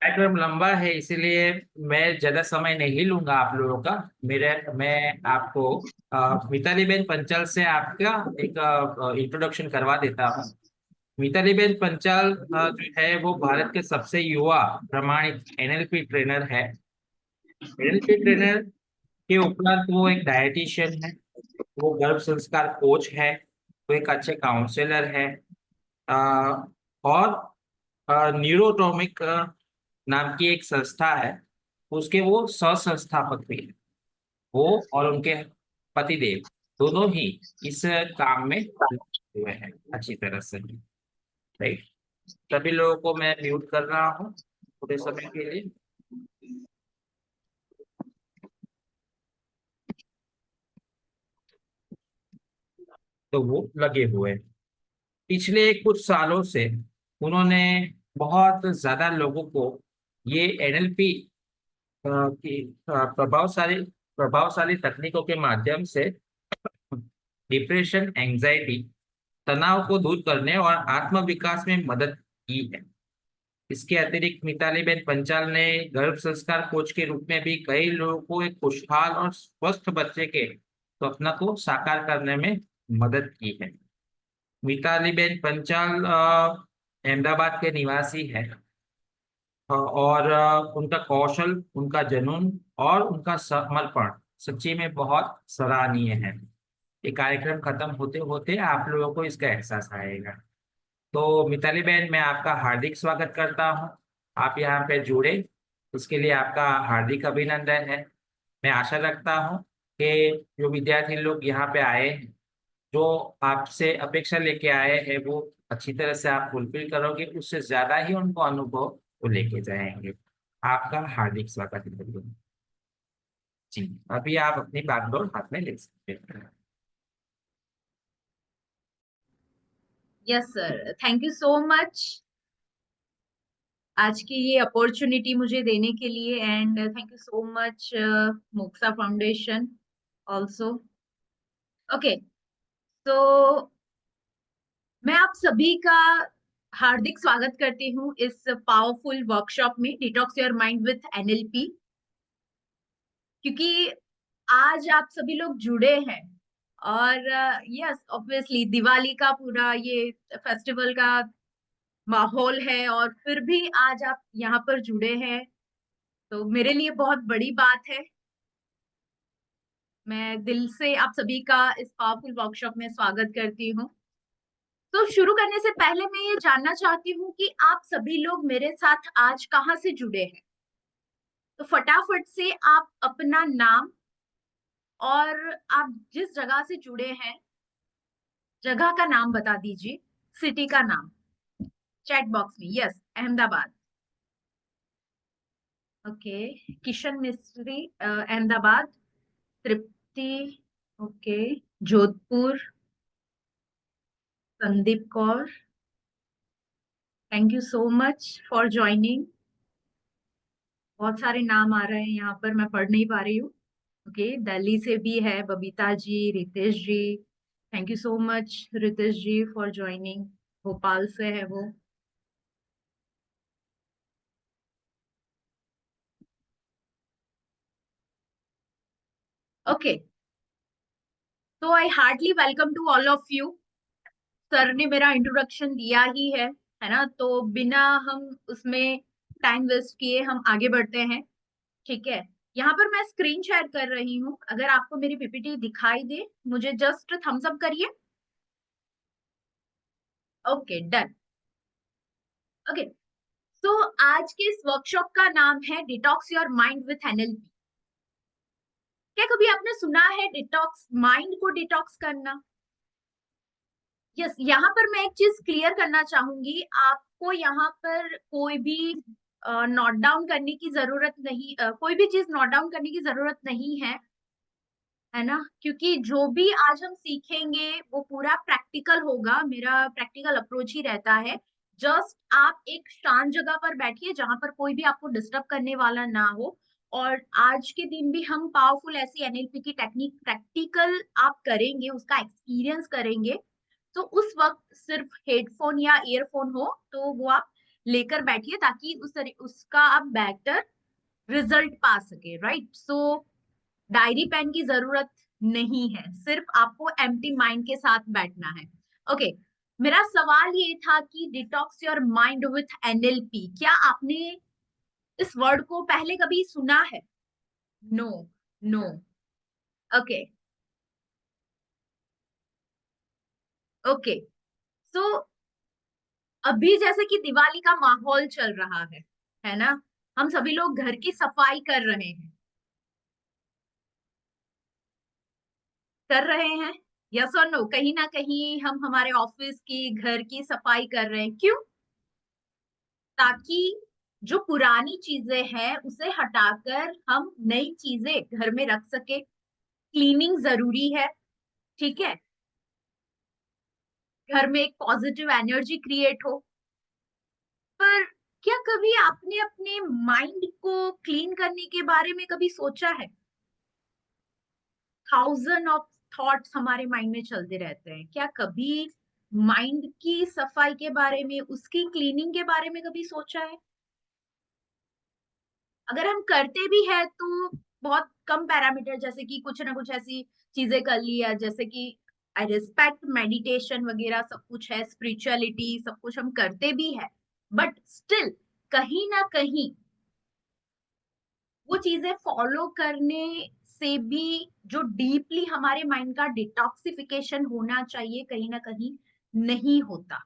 कार्यक्रम लंबा है, इसीलिए मैं ज्यादा समय नहीं लूंगा आप लोगों का। मैं आपको मिताली बेन पंचाल से आपका एक इंट्रोडक्शन करवा देता हूँ। मिताली बेन पंचाल जो है वो भारत के सबसे युवा प्रमाणित एनएलपी ट्रेनर है। एनएलपी ट्रेनर के उपरांत वो एक डायटिशियन है, वो गर्भ संस्कार कोच है, वो एक अच्छे काउंसलर है, अ, और न्यूरोटॉमिक नाम की एक संस्था है, उसके वो सह संस्थापक भी है। वो और उनके पतिदेव दोनों ही इस काम में लगे हुए हैं अच्छी तरह से। राइट। सभी लोगों को मैं म्यूट कर रहा हूँ थोड़े समय के लिए। तो वो लगे हुए हैं। पिछले कुछ सालों से उन्होंने बहुत ज्यादा लोगों को ये एनएलपी की प्रभावशाली प्रभावशाली तकनीकों के माध्यम से डिप्रेशन, एंजाइटी, तनाव को दूर करने और आत्म विकास में मदद की है। इसके अतिरिक्त मिताली बेन पंचाल ने गर्भ संस्कार कोच के रूप में भी कई लोगों को एक खुशहाल और स्वस्थ बच्चे के स्वप्न को साकार करने में मदद की है। मिताली बेन पंचाल अहमदाबाद के निवासी है, और उनका कौशल, उनका जुनून और उनका समर्पण सच्ची में बहुत सराहनीय है। ये कार्यक्रम खत्म होते होते आप लोगों को इसका एहसास आएगा। तो मिताली बहन, मैं आपका हार्दिक स्वागत करता हूँ। आप यहाँ पे जुड़े, उसके लिए आपका हार्दिक अभिनंदन है। मैं आशा रखता हूँ कि जो विद्यार्थी लोग यहाँ पे आए हैं, जो आपसे अपेक्षा लेके आए हैं, वो अच्छी तरह से आप फुलफिल करोगे, उससे ज्यादा ही उनको अनुभव वो लेके जाएंगे। आपका हार्दिक स्वागत है। जी, अभी आप अपनी बागडोर हाथ में ले सकते हैं। Yes sir, thank you so much आज की ये अपॉर्चुनिटी मुझे देने के लिए। And thank you so much moxa foundation also. Okay, तो मैं आप सभी का हार्दिक स्वागत करती हूँ इस पावरफुल वर्कशॉप में, detox your mind with NLP. क्योंकि आज आप सभी लोग जुड़े हैं और यस ऑब्वियसली दिवाली का पूरा ये फेस्टिवल का माहौल है, और फिर भी आज आप यहाँ पर जुड़े हैं, तो मेरे लिए बहुत बड़ी बात है। मैं दिल से आप सभी का इस पावरफुल वर्कशॉप में स्वागत करती हूँ। तो शुरू करने से पहले मैं ये जानना चाहती हूँ कि आप सभी लोग मेरे साथ आज कहाँ से जुड़े हैं। तो फटाफट से आप अपना नाम और आप जिस जगह से जुड़े हैं जगह का नाम बता दीजिए, सिटी का नाम चैट बॉक्स में। Yes, Ahmedabad. Okay, Kishan Mistry Ahmedabad. Tripti, okay, Jodhpur, Sandeep Kaur, thank you so much for joining. बहुत सारे नाम आ रहे हैं यहाँ पर, मैं पढ़ नहीं पा रही हूँ। ओके, दिल्ली से भी है Babita ji, Ritesh ji, thank you so much Ritesh ji for joining. Bhopal से है वो। ओके, तो I hardly welcome to all of you. Sir ने मेरा इंट्रोडक्शन दिया ही है ना, तो बिना हम उसमें टाइम वेस्ट किए हम आगे बढ़ते हैं। ठीक है, यहाँ पर मैं स्क्रीन शेयर कर रही हूँ। अगर आपको मेरी पीपीटी दिखाई दे, मुझे जस्ट थम्स अप करिए। Okay, done. ओके, तो आज के इस वर्कशॉप का नाम है detox your mind with NLP. क्या कभी आपने सुना है डिटॉक्स, माइंड को डिटॉक्स करना? यस, यहाँ पर मैं एक चीज क्लियर करना चाहूंगी। आपको यहाँ पर कोई भी नोट डाउन करने की जरूरत नहीं, कोई भी चीज नोट डाउन करने की जरूरत नहीं है ना, क्योंकि जो भी आज हम सीखेंगे वो पूरा प्रैक्टिकल होगा। मेरा प्रैक्टिकल अप्रोच ही रहता है। जस्ट आप एक शांत जगह पर बैठिए जहां पर कोई भी आपको डिस्टर्ब करने वाला ना हो। और आज के दिन भी हम पावरफुल ऐसी एनएलपी की टेक्निक प्रैक्टिकल आप करेंगे, उसका एक्सपीरियंस करेंगे। तो उस वक्त सिर्फ हेडफोन या ईयरफोन हो तो वो आप लेकर बैठिए ताकि उसका आप बेटर रिजल्ट पा सके, राइट? सो डायरी पेन की जरूरत नहीं है, सिर्फ आपको एम्प्टी माइंड के साथ बैठना है। ओके, मेरा सवाल ये था कि detox your mind with NLP, क्या आपने इस वर्ड को पहले कभी सुना है? No, no. Okay, okay. So अभी जैसे कि दिवाली का माहौल चल रहा है ना? हम सभी लोग घर की सफाई कर रहे हैं, यस और नो? कहीं ना कहीं हम हमारे ऑफिस की, घर की सफाई कर रहे हैं, क्यों? ताकि जो पुरानी चीजें हैं उसे हटाकर हम नई चीजें घर में रख सके। क्लीनिंग जरूरी है, ठीक है? घर में एक पॉजिटिव एनर्जी क्रिएट हो। पर क्या कभी आपने अपने माइंड को क्लीन करने के बारे में कभी सोचा है? थाउजेंड ऑफ थॉट्स हमारे माइंड में चलते रहते हैं, क्या कभी माइंड की सफाई के बारे में, उसकी क्लीनिंग के बारे में कभी सोचा है? अगर हम करते भी हैं तो बहुत कम पैरामीटर, जैसे कि कुछ ना कुछ ऐसी चीजें कर लिया, जैसे कि आई रिस्पेक्ट, मेडिटेशन वगैरह सब कुछ है, स्पिरिचुअलिटी सब कुछ हम करते भी है, बट स्टिल कहीं ना कहीं वो चीजें फॉलो करने से भी जो डीपली हमारे माइंड का डिटॉक्सिफिकेशन होना चाहिए, कहीं ना कहीं नहीं होता,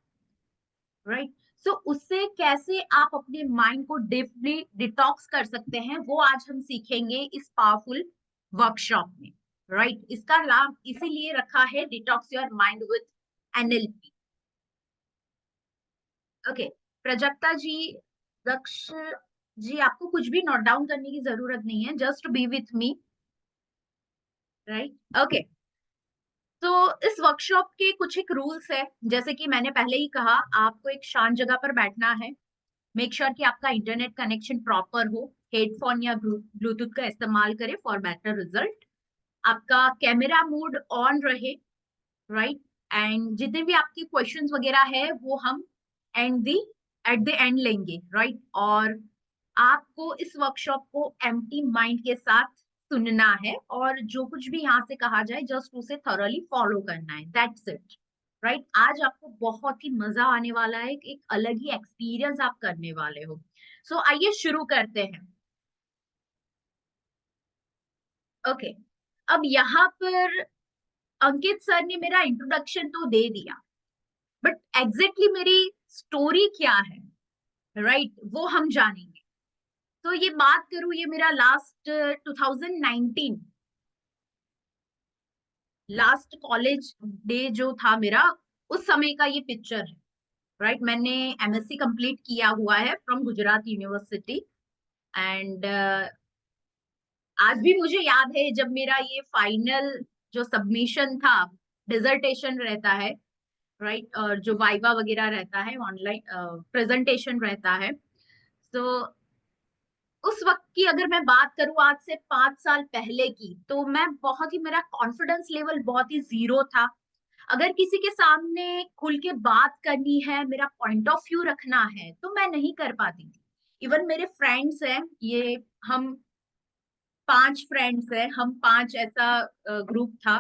राइट? सो उससे कैसे आप अपने माइंड को डीपली डिटॉक्स कर सकते हैं, वो आज हम सीखेंगे इस पावरफुल वर्कशॉप में, राइट? इसका नाम इसीलिए रखा है detox your mind with NLP. Okay, Prajakta ji, Daksh ji, आपको कुछ भी नोट डाउन करने की जरूरत नहीं है, just be with me, right? Okay, तो इस वर्कशॉप के कुछ एक रूल्स है, जैसे कि मैंने पहले ही कहा, आपको एक शांत जगह पर बैठना है। मेक श्योर कि आपका इंटरनेट कनेक्शन प्रॉपर हो, हेडफोन या ब्लूटूथ का इस्तेमाल करें फॉर बेटर रिजल्ट। आपका कैमरा मोड ऑन रहे, राइट? एंड जितने भी आपके क्वेश्चंस वगैरह है वो हम and the at the end लेंगे, राइट? और आपको इस वर्कशॉप को एम्प्टी माइंड के साथ सुनना है, और जो कुछ भी यहाँ से कहा जाए जस्ट उसे थॉरली फॉलो करना है, दैट्स इट, राइट? आज आपको बहुत ही मजा आने वाला है, एक अलग ही एक्सपीरियंस आप करने वाले हो। सो आइए शुरू करते हैं। ओके, अब यहाँ पर अंकित सर ने मेरा इंट्रोडक्शन तो दे दिया, बट एग्जैक्टली मेरी स्टोरी क्या है, राइट, वो हम जानेंगे। तो ये बात करूं, ये मेरा लास्ट 2019 लास्ट कॉलेज डे जो था मेरा, उस समय का ये पिक्चर है, राइट? मैंने एमएससी कंप्लीट किया हुआ है फ्रॉम गुजरात यूनिवर्सिटी, एंड आज भी मुझे याद है जब मेरा ये फाइनल जो सबमिशन था, डिसर्टेशन रहता है, राइट, और जो वाइवा वगैरह रहता है, ऑनलाइन प्रेजेंटेशन रहता है। तो उस वक्त की अगर मैं बात करूं, आज से 5 साल पहले की, तो मैं बहुत ही, मेरा कॉन्फिडेंस लेवल बहुत ही जीरो था। अगर किसी के सामने खुल के बात करनी है, मेरा पॉइंट ऑफ व्यू रखना है, तो मैं नहीं कर पाती थी। इवन मेरे फ्रेंड्स हैं, ये हम 5 फ्रेंड्स हैं, हम 5 ऐसा ग्रुप था,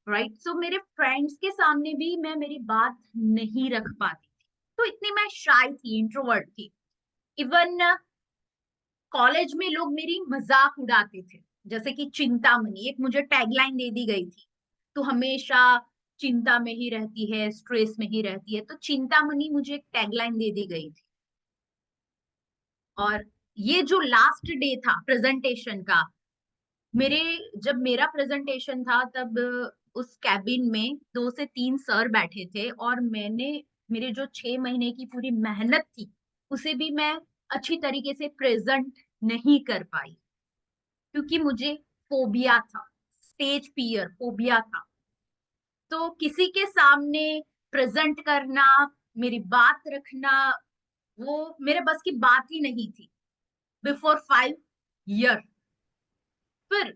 राइट? सो मेरे फ्रेंड्स के सामने भी मैं मेरी बात नहीं रख पाती थी, तो इतनी मैं शाय थी, इंट्रोवर्ट थी। इवन कॉलेज में लोग मेरी मजाक उड़ाते थे, जैसे कि चिंतामणि, एक मुझे टैगलाइन दे दी गई थी, तो हमेशा चिंता में ही रहती है, स्ट्रेस में ही रहती है, तो चिंतामणि मुझे एक टैगलाइन दे दी गई थी। और ये जो लास्ट डे था प्रेजेंटेशन का, मेरे जब मेरा प्रेजेंटेशन था तब उस कैबिन में 2 से 3 सर बैठे थे, और मैंने मेरे जो 6 महीने की पूरी मेहनत थी उसे भी मैं अच्छी तरीके से प्रेजेंट नहीं कर पाई, क्योंकि मुझे फोबिया था, स्टेज फियर फोबिया था। तो किसी के सामने प्रेजेंट करना, मेरी बात रखना, वो मेरे बस की बात ही नहीं थी बिफोर 5 ईयर। फिर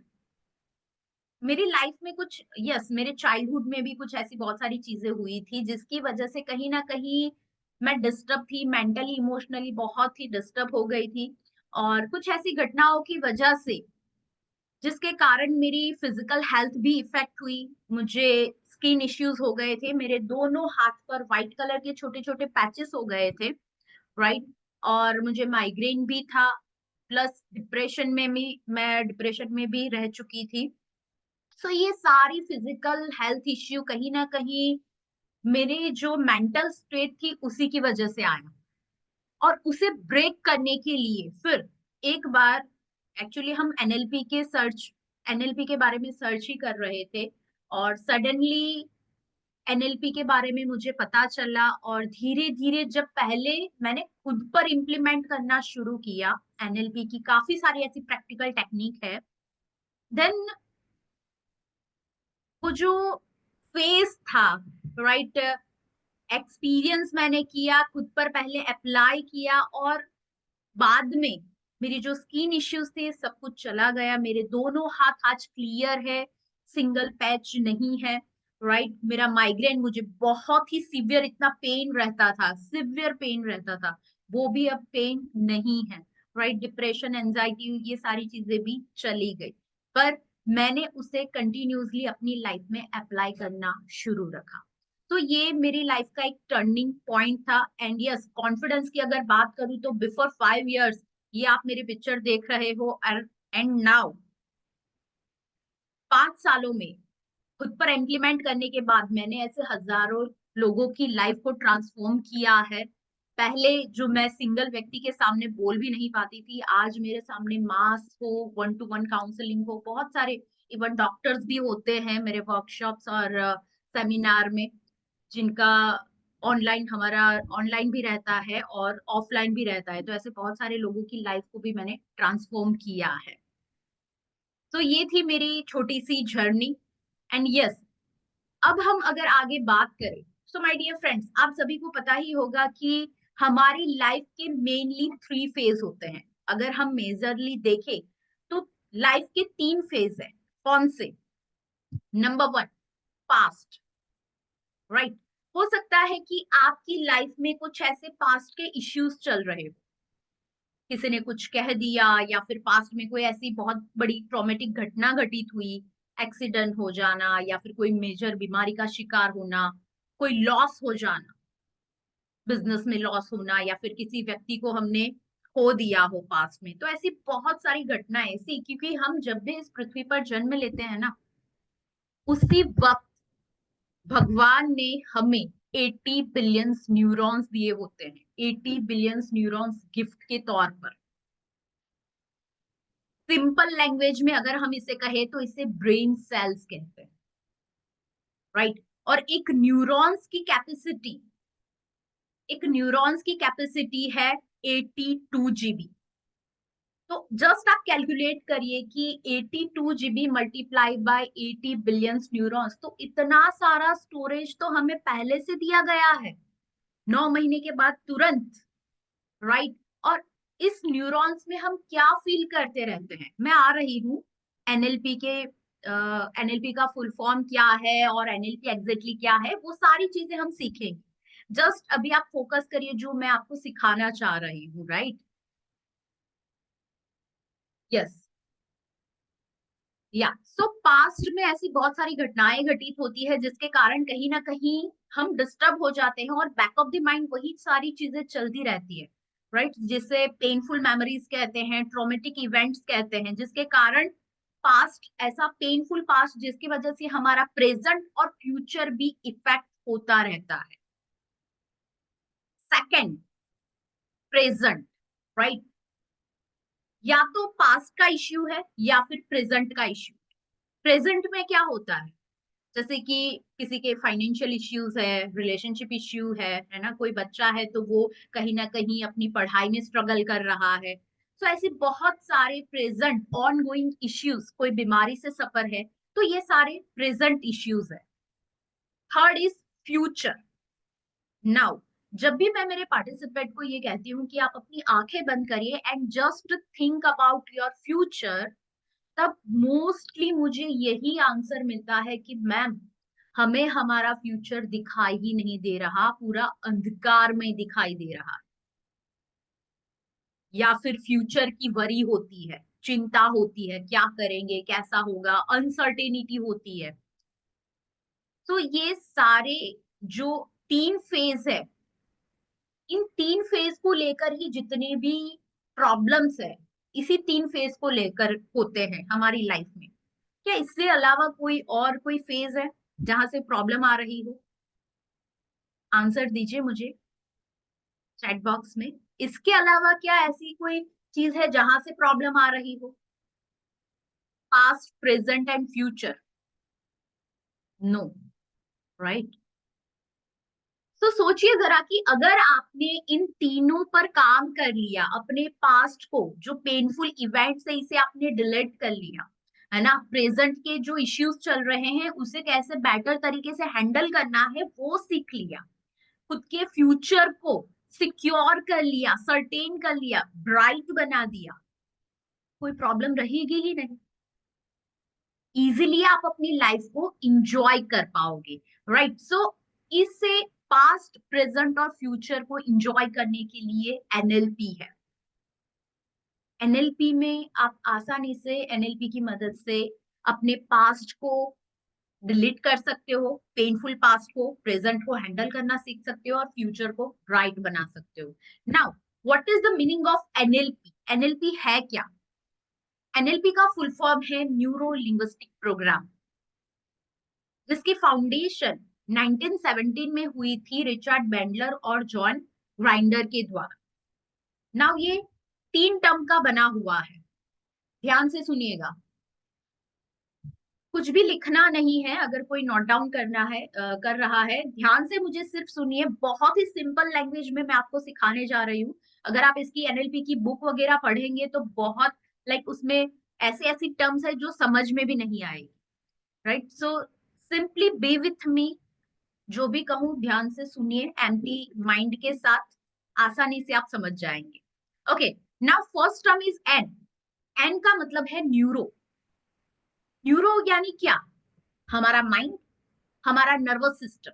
मेरी लाइफ में कुछ, यस, मेरे चाइल्डहुड में भी कुछ ऐसी बहुत सारी चीजें हुई थी जिसकी वजह से कहीं ना कहीं मैं डिस्टर्ब थी, मेंटली इमोशनली बहुत ही डिस्टर्ब हो गई थी, और कुछ ऐसी घटनाओं की वजह से जिसके कारण मेरी फिजिकल हेल्थ भी इफेक्ट हुई। मुझे स्किन इश्यूज हो गए थे, मेरे दोनों हाथ पर व्हाइट कलर के छोटे छोटे पैचेस हो गए थे, राइट। और मुझे माइग्रेन भी था, प्लस डिप्रेशन में भी, मैं डिप्रेशन में भी रह चुकी थी। सो ये सारी फिजिकल हेल्थ इश्यू कहीं ना कहीं मेरे जो मेंटल स्टेट थी उसी की वजह से आया। और उसे ब्रेक करने के लिए फिर एक बार, एक्चुअली हम एनएलपी के बारे में सर्च ही कर रहे थे, और सडनली एनएलपी के बारे में मुझे पता चला, और धीरे धीरे जब पहले मैंने खुद पर इम्प्लीमेंट करना शुरू किया, एनएलपी की काफी सारी ऐसी प्रैक्टिकल टेक्निक है, देन वो जो फेस था, राइट, एक्सपीरियंस मैंने किया, खुद पर पहले अप्लाई किया, और बाद में मेरी जो स्किन इश्यूज थे सब कुछ चला गया, मेरे दोनों हाथ आज क्लियर है, सिंगल पैच नहीं है, राइट। मेरा माइग्रेन, मुझे बहुत ही सीवियर इतना पेन रहता था, सीवियर पेन रहता था, वो भी अब पेन नहीं है, राइट। डिप्रेशन, एंजाइटी, ये सारी चीजें भी चली गई, पर मैंने उसे कंटिन्यूसली अपनी लाइफ में अप्लाई करना शुरू रखा। तो ये मेरी लाइफ का एक टर्निंग पॉइंट था। एंड यस, कॉन्फिडेंस की अगर बात करूं तो बिफोर 5 इयर्स, ये आप मेरे पिक्चर देख रहे हो, एंड नाउ 5 सालों में खुद पर इम्प्लीमेंट करने के बाद मैंने ऐसे हजारों लोगों की लाइफ को ट्रांसफॉर्म किया है। पहले जो मैं सिंगल व्यक्ति के सामने बोल भी नहीं पाती थी, आज मेरे सामने मास हो, 1-to-1 काउंसलिंग हो, बहुत सारे इवन डॉक्टर्स भी होते हैं मेरे वर्कशॉप्स और सेमिनार में, जिनका हमारा ऑनलाइन भी रहता है और ऑफलाइन भी रहता है। तो ऐसे बहुत सारे लोगों की लाइफ को भी मैंने ट्रांसफॉर्म किया है। तो ये थी मेरी छोटी सी जर्नी। एंड यस, अब हम अगर आगे बात करें, सो माय डियर फ्रेंड्स, आप सभी को पता ही होगा कि हमारी लाइफ के मेनली 3 फेज होते हैं। अगर हम मेजरली देखें तो लाइफ के 3 फेज है। कौन से? Number 1, past, right. हो सकता है कि आपकी लाइफ में कुछ ऐसे पास्ट के इश्यूज चल रहे हो, किसी ने कुछ कह दिया, या फिर पास्ट में कोई ऐसी बहुत बड़ी ट्रॉमेटिक घटना घटित हुई, एक्सीडेंट हो जाना, या फिर कोई मेजर बीमारी का शिकार होना, कोई लॉस हो जाना, बिजनेस में लॉस होना, या फिर किसी व्यक्ति को हमने खो दिया हो पास्ट में। तो ऐसी बहुत सारी घटनाएं ऐसी, क्योंकि हम जब भी इस पृथ्वी पर जन्म लेते हैं ना, उसी वक्त भगवान ने हमें 80 बिलियंस न्यूरॉन्स दिए होते हैं, 80 बिलियंस न्यूरॉन्स गिफ्ट के तौर पर। सिंपल लैंग्वेज में अगर हम इसे कहें तो इसे ब्रेन सेल्स कहते हैं, राइट। और एक न्यूरॉन्स की कैपेसिटी है 82 जीबी। तो जस्ट आप कैलकुलेट करिए कि 82 GB multiply by 80 billions neurons, तो इतना सारा स्टोरेज तो हमें पहले से दिया गया है, 9 महीने के बाद तुरंत, राइट। और इस न्यूरॉन्स में हम क्या फील करते रहते हैं, मैं आ रही हूँ एनएलपी के, एनएलपी का फुल फॉर्म क्या है और एनएलपी एग्जैक्टली क्या है, वो सारी चीजें हम सीखेंगे। जस्ट अभी आप फोकस करिए जो मैं आपको सिखाना चाह रही हूँ, राइट। यस, या सो पास्ट में ऐसी बहुत सारी घटनाएं घटित होती है जिसके कारण कहीं ना कहीं हम डिस्टर्ब हो जाते हैं, और बैक ऑफ द माइंड वही सारी चीजें चलती रहती है, राइट। जिसे पेनफुल मेमोरीज कहते हैं, ट्रॉमेटिक इवेंट्स कहते हैं, जिसके कारण पास्ट, ऐसा पेनफुल पास्ट जिसकी वजह से हमारा प्रेजेंट और फ्यूचर भी इफेक्ट होता रहता है। Second, present, right. या तो पास्ट का इश्यू है या फिर प्रेजेंट का इश्यू। प्रेजेंट में क्या होता है, जैसे कि किसी के फाइनेंशियल इश्यूज है, रिलेशनशिप इश्यू है ना, कोई बच्चा है तो वो कहीं ना कहीं अपनी पढ़ाई में स्ट्रगल कर रहा है। तो ऐसे बहुत सारे प्रेजेंट ऑन गोइंग इश्यूज, कोई बीमारी से सफर है, तो ये सारे प्रेजेंट इश्यूज है। Third is future. नाउ, जब भी मैं मेरे पार्टिसिपेंट को ये कहती हूँ कि आप अपनी आंखें बंद करिए and just think about your future, तब मोस्टली मुझे यही आंसर मिलता है कि मैम, हमें हमारा फ्यूचर दिखाई ही नहीं दे रहा, पूरा अंधकार में दिखाई दे रहा है, या फिर फ्यूचर की वरी होती है, चिंता होती है, क्या करेंगे, कैसा होगा, अनसर्टेनिटी होती है। तो ये सारे जो 3 फेज है, इन 3 फेज को लेकर ही जितने भी प्रॉब्लम्स है, इसी 3 फेज को लेकर होते हैं हमारी लाइफ में। क्या इससे अलावा कोई फेज है जहां से प्रॉब्लम आ रही हो? आंसर दीजिए मुझे चैट बॉक्स में। इसके अलावा क्या ऐसी कोई चीज है जहां से प्रॉब्लम आ रही हो? Past, present and future? No, right. तो सोचिए जरा कि अगर आपने इन तीनों पर काम कर लिया, अपने पास्ट को जो पेनफुल इवेंट्स है इसे आपने डिलीट कर लिया, है ना, प्रेजेंट के जो इश्यूज चल रहे हैं उसे कैसे बेटर तरीके से हैंडल करना है वो सीख लिया, खुद के फ्यूचर को सिक्योर कर लिया, सर्टेन कर लिया, ब्राइट बना दिया, कोई प्रॉब्लम रहेगी ही नहीं। इजीली आप अपनी लाइफ को इंजॉय कर पाओगे, राइट। सो इससे पास्ट, प्रेजेंट और फ्यूचर को इंजॉय करने के लिए एनएलपी है। एनएलपी में आप आसानी से एनएलपी की मदद से अपने पास्ट को डिलीट कर सकते हो, पेनफुल पास्ट को, प्रेजेंट को हैंडल करना सीख सकते हो और फ्यूचर को ब्राइट बना सकते हो। Now what is the meaning of NLP? NLP है क्या? एनएलपी का फुल फॉर्म है न्यूरो लिंग्विस्टिक प्रोग्राम, जिसकी फाउंडेशन 1917 में हुई थी रिचर्ड बैंडलर और जॉन ग्राइंडर के द्वारा। नाउ ये 3 टर्म का बना हुआ है, ध्यान से सुनिएगा। कुछ भी लिखना नहीं है, अगर कोई नोट डाउन करना है कर रहा है, ध्यान से मुझे सिर्फ सुनिए। बहुत ही सिंपल लैंग्वेज में मैं आपको सिखाने जा रही हूँ। अगर आप इसकी एनएलपी की बुक वगैरह पढ़ेंगे तो बहुत उसमें ऐसे ऐसी टर्म्स है जो समझ में भी नहीं आएगी, right. So simply B with me, जो भी कहूं ध्यान से सुनिए, एम्प्टी माइंड के साथ आसानी से आप समझ जाएंगे। Okay, now first term is N. N का मतलब है न्यूरो। न्यूरो यानी क्या? हमारा माइंड, हमारा नर्वस सिस्टम,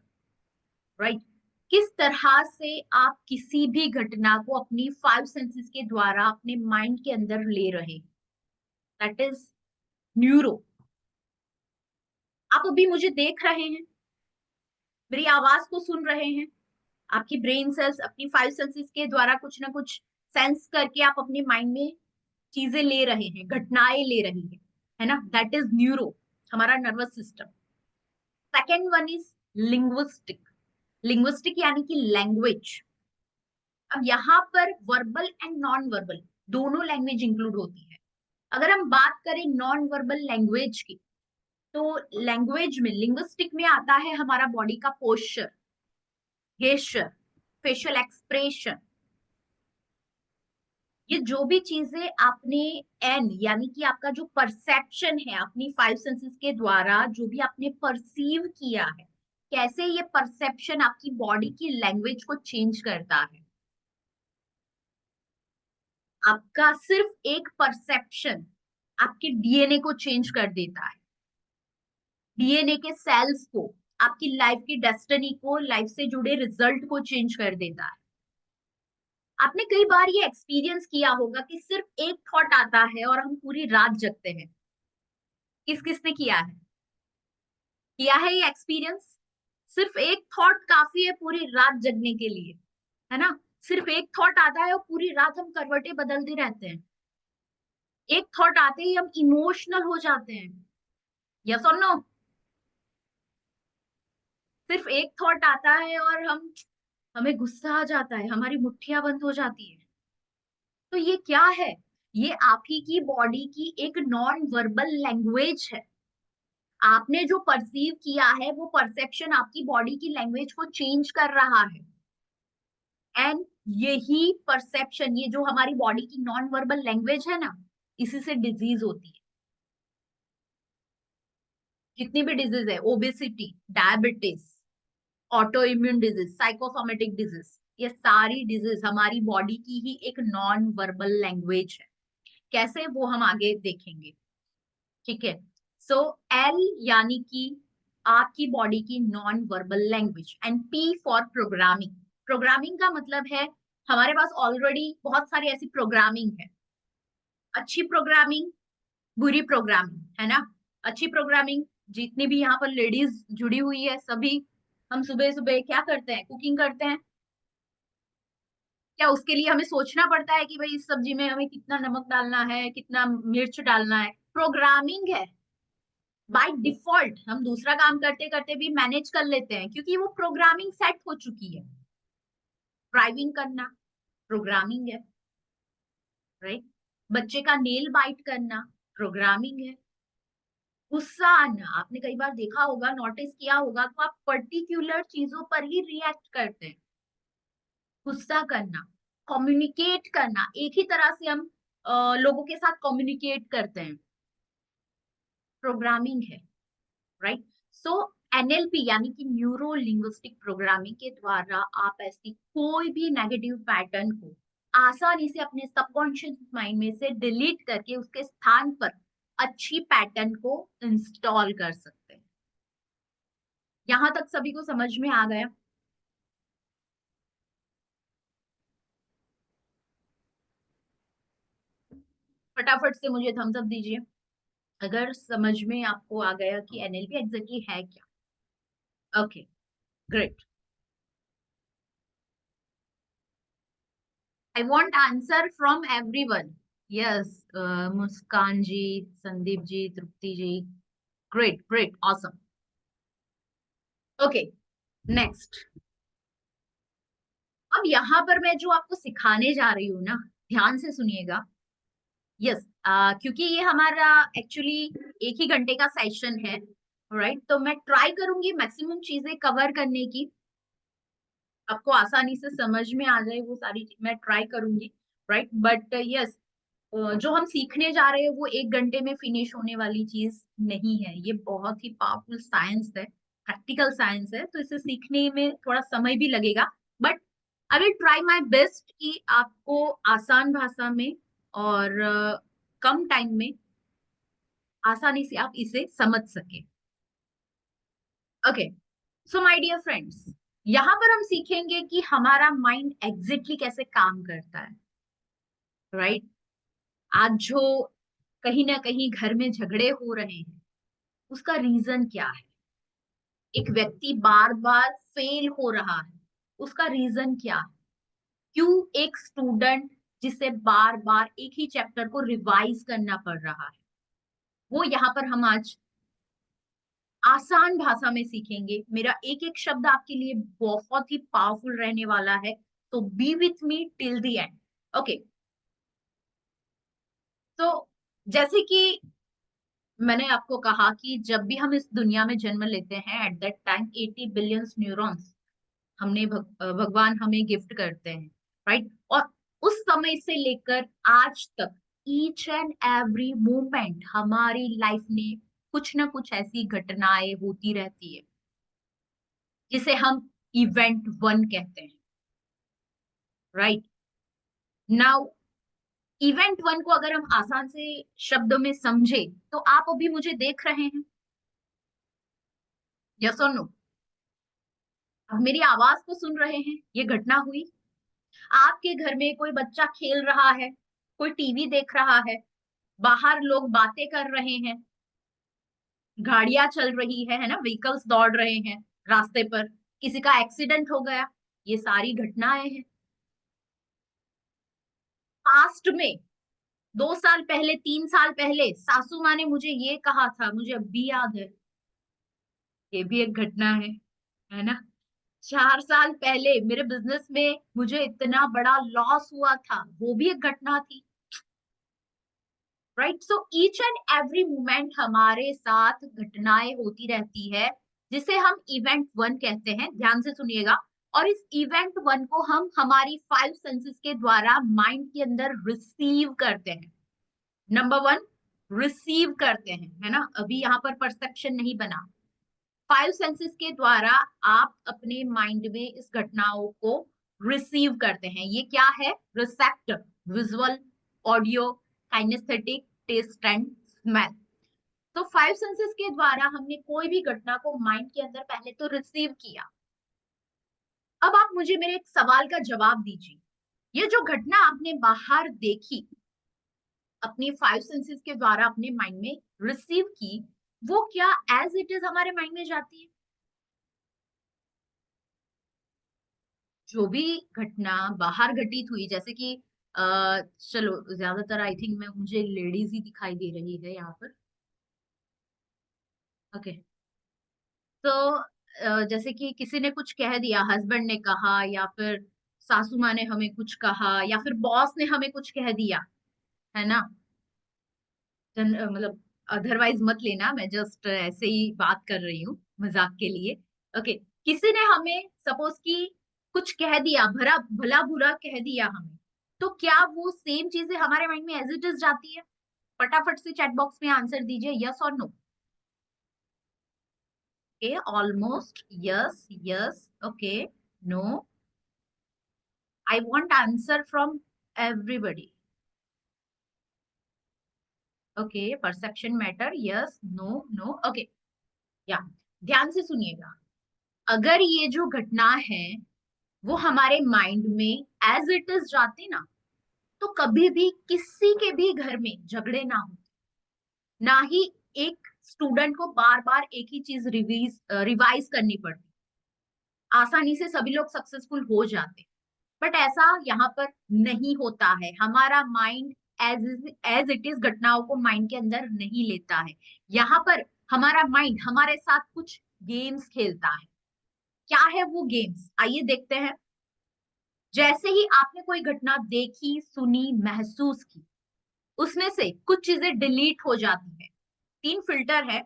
राइट। किस तरह से आप किसी भी घटना को अपनी 5 सेंसेस के द्वारा अपने माइंड के अंदर ले रहे हैं, दैट इज न्यूरो। आप अभी मुझे देख रहे हैं, मेरी आवाज को सुन रहे हैं, आपकी ब्रेन सेल्स अपनी 5 सेंसेस के द्वारा कुछ ना कुछ सेंस करके आप अपने माइंड में चीजें ले रहे हैं, घटनाएं ले रही है ना, दैट इज न्यूरो, हमारा nervous system. Second one is linguistic. Linguistic यानी कि लैंग्वेज। अब यहाँ पर वर्बल एंड नॉन वर्बल दोनों लैंग्वेज इंक्लूड होती है। अगर हम बात करें नॉन वर्बल लैंग्वेज की, तो लैंग्वेज में, लिंग्विस्टिक में आता है हमारा बॉडी का पोस्चर, गेस्चर, फेशियल एक्सप्रेशन। ये जो भी चीजें आपने एन यानी कि आपका जो परसेप्शन है, अपनी 5 सेंसेस के द्वारा जो भी आपने परसीव किया है, कैसे ये परसेप्शन आपकी बॉडी की लैंग्वेज को चेंज करता है। आपका सिर्फ एक परसेप्शन आपके डीएनए को चेंज कर देता है, डीएनए के सेल्स को, आपकी लाइफ की डेस्टिनी को, लाइफ से जुड़े रिजल्ट को चेंज कर देता है। आपने कई बार ये एक्सपीरियंस किया होगा कि सिर्फ एक थॉट आता है और हम पूरी रात जगते हैं। किस किसने किया है ये एक्सपीरियंस? सिर्फ एक थॉट काफी है पूरी रात जगने के लिए, है ना। सिर्फ एक थॉट आता है और पूरी रात हम करवटें बदलते रहते हैं। एक थॉट आते ही हम इमोशनल हो जाते हैं, यस और नो? सिर्फ एक थॉट आता है और हमें गुस्सा आ जाता है, हमारी मुट्ठियां बंद हो जाती है। तो ये क्या है? ये आप ही की बॉडी की एक नॉन वर्बल लैंग्वेज है। आपने जो परसीव किया है वो परसेप्शन आपकी बॉडी की लैंग्वेज को चेंज कर रहा है। एंड यही परसेप्शन, ये जो हमारी बॉडी की नॉन वर्बल लैंग्वेज है ना, इसी से डिजीज होती है। जितनी भी डिजीज है, obesity, diabetes, auto immune disease, psychosomatic disease, ये सारी डिजीज हमारी बॉडी की ही एक नॉन वर्बल लैंग्वेज है। कैसे, वो हम आगे देखेंगे, ठीक है। सो एल यानी कि आपकी बॉडी की non verbal language, and P for programming. Programming का मतलब है हमारे पास ऑलरेडी बहुत सारी ऐसी प्रोग्रामिंग है, अच्छी प्रोग्रामिंग, बुरी प्रोग्रामिंग, है ना। अच्छी प्रोग्रामिंग, जितनी भी यहाँ पर लेडीज जुड़ी हुई है सभी, हम सुबह सुबह क्या करते हैं, कुकिंग करते हैं। क्या उसके लिए हमें सोचना पड़ता है कि भाई इस सब्जी में हमें कितना नमक डालना है, कितना मिर्च डालना है? प्रोग्रामिंग है। बाय डिफॉल्ट हम दूसरा काम करते करते भी मैनेज कर लेते हैं, क्योंकि वो प्रोग्रामिंग सेट हो चुकी है। ड्राइविंग करना प्रोग्रामिंग है, राइट। बच्चे का नेल बाइट करना प्रोग्रामिंग है। गुस्सा आना, आपने कई बार देखा होगा, नोटिस किया होगा, तो आप पर्टिकुलर चीजों पर ही रिएक्ट करते हैं। गुस्सा करना, कम्युनिकेट करना, एक ही तरह से हम लोगों के साथ कम्युनिकेट करते हैं, प्रोग्रामिंग है, राइट। सो एनएलपी यानी कि न्यूरो लिंग्विस्टिक प्रोग्रामिंग के द्वारा आप ऐसी कोई भी नेगेटिव पैटर्न को आसानी से अपने सबकॉन्शियस माइंड में से डिलीट करके उसके स्थान पर अच्छी पैटर्न को इंस्टॉल कर सकते हैं। यहां तक सभी को समझ में आ गया? फटाफट से मुझे थम्स अप दीजिए अगर समझ में आपको आ गया कि एनएलपी एग्जैक्टली है क्या। Okay, great. I want answer from everyone. Yes, Muskan ji, Sandeep ji, Tripti ji, great great, awesome. Okay, next. अब यहाँ पर मैं जो आपको सिखाने जा रही हूँ ना, ध्यान से सुनिएगा। यस, क्योंकि ये हमारा एक्चुअली 1 ही घंटे का सेशन है, राइट। तो मैं ट्राई करूंगी मैक्सिमम चीजें कवर करने की, आपको आसानी से समझ में आ जाए वो सारी मैं ट्राई करूंगी, राइट। बट यस, जो हम सीखने जा रहे हैं वो 1 घंटे में फिनिश होने वाली चीज नहीं है। ये बहुत ही पावरफुल साइंस है, प्रैक्टिकल साइंस है, तो इसे सीखने में थोड़ा समय भी लगेगा। But I will try my best कि आपको आसान भाषा में और कम टाइम में आसानी से आप इसे समझ सके। Okay, so my dear friends, यहाँ पर हम सीखेंगे कि हमारा माइंड एग्जैक्टली कैसे काम करता है, राइट। आज जो कहीं ना कहीं घर में झगड़े हो रहे हैं, उसका रीजन क्या है? एक व्यक्ति बार बार फेल हो रहा है, उसका रीजन क्या है? क्यों एक स्टूडेंट जिसे बार बार एक ही चैप्टर को रिवाइज करना पड़ रहा है, वो यहाँ पर हम आज आसान भाषा में सीखेंगे। मेरा एक एक शब्द आपके लिए बहुत ही पावरफुल रहने वाला है, तो B with me till the end. Okay, तो जैसे कि मैंने आपको कहा कि जब भी हम इस दुनिया में जन्म लेते हैं, at that time 80 billion neurons हमने भगवान हमें गिफ्ट करते हैं, राइट। और उस समय से लेकर आज तक ईच एंड एवरी मोमेंट हमारी लाइफ में कुछ ना कुछ ऐसी घटनाएं होती रहती है जिसे हम इवेंट वन कहते हैं, राइट। नाउ इवेंट वन को अगर हम आसान से शब्दों में समझे, तो आप अभी मुझे देख रहे हैं, यस और नो? अब मेरी आवाज को सुन रहे हैं, ये घटना हुई। आपके घर में कोई बच्चा खेल रहा है, कोई टीवी देख रहा है, बाहर लोग बातें कर रहे हैं, गाड़ियां चल रही है ना, व्हीकल्स दौड़ रहे हैं रास्ते पर, किसी का एक्सीडेंट हो गया, ये सारी घटनाएं हैं। पास्ट में 2 साल पहले, 3 साल पहले सासू माँ ने मुझे ये कहा था, मुझे अब भी याद है, ये भी एक घटना है ना। 4 साल पहले मेरे बिजनेस में मुझे इतना बड़ा लॉस हुआ था, वो भी एक घटना थी, right. So each and every moment हमारे साथ घटनाएं होती रहती है, जिसे हम इवेंट वन कहते हैं। ध्यान से सुनिएगा। और इस इवेंट वन को हम हमारी 5 सेंसेस के द्वारा माइंड के अंदर रिसीव करते हैं। नंबर वन, रिसीव करते हैं, है ना। अभी यहाँ पर परसेप्शन नहीं बना। 5 सेंसेस के द्वारा आप अपने माइंड में इस घटनाओं को रिसीव करते हैं। ये क्या है? Receptor, visual, audio, kinesthetic, taste and smell. तो फाइव सेंसेस के द्वारा हमने कोई भी घटना को माइंड के अंदर पहले तो रिसीव किया। अब आप मुझे मेरे एक सवाल का जवाब दीजिए, ये जो घटना आपने बाहर देखी, अपने फाइव सेंसेस के द्वारा अपने माइंड में रिसीव की, वो क्या एज इट इज हमारे माइंड में जाती है? जो भी घटना बाहर घटित हुई, जैसे कि चलो ज्यादातर आई थिंक मैं मुझे लेडीज ही दिखाई दे रही है यहाँ पर। ओके, तो जैसे कि किसी ने कुछ कह दिया, हस्बैंड ने कहा, या फिर सासू माँ ने हमें कुछ कहा, या फिर बॉस ने हमें कुछ कह दिया, है ना? मतलब अदरवाइज मत लेना, मैं जस्ट ऐसे ही बात कर रही हूँ मजाक के लिए। ओके, किसी ने हमें सपोज कि कुछ कह दिया, भला भला बुरा कह दिया हमें, तो क्या वो सेम चीजें हमारे माइंड में एज इट इज जाती है? फटाफट से चैट बॉक्स में आंसर दीजिए, यस और no. Okay, almost yes, yes, okay, no. I want answer from everybody. Okay, perception matter, yes, no, no, okay. या ध्यान से सुनिएगा, अगर ये जो घटना है वो हमारे माइंड में एज इट इज जाती ना, तो कभी भी किसी के भी घर में झगड़े ना हो, ना ही एक स्टूडेंट को बार बार एक ही चीज रिवाइज करनी पड़ती, आसानी से सभी लोग सक्सेसफुल हो जाते। बट ऐसा यहाँ पर नहीं होता है, हमारा माइंड एज इट इज घटनाओं को माइंड के अंदर नहीं लेता है। यहाँ पर हमारा माइंड हमारे साथ कुछ गेम्स खेलता है। क्या है वो गेम्स, आइए देखते हैं। जैसे ही आपने कोई घटना देखी, सुनी, महसूस की, उसमें से कुछ चीजें डिलीट हो जाती है। तीन फिल्टर है,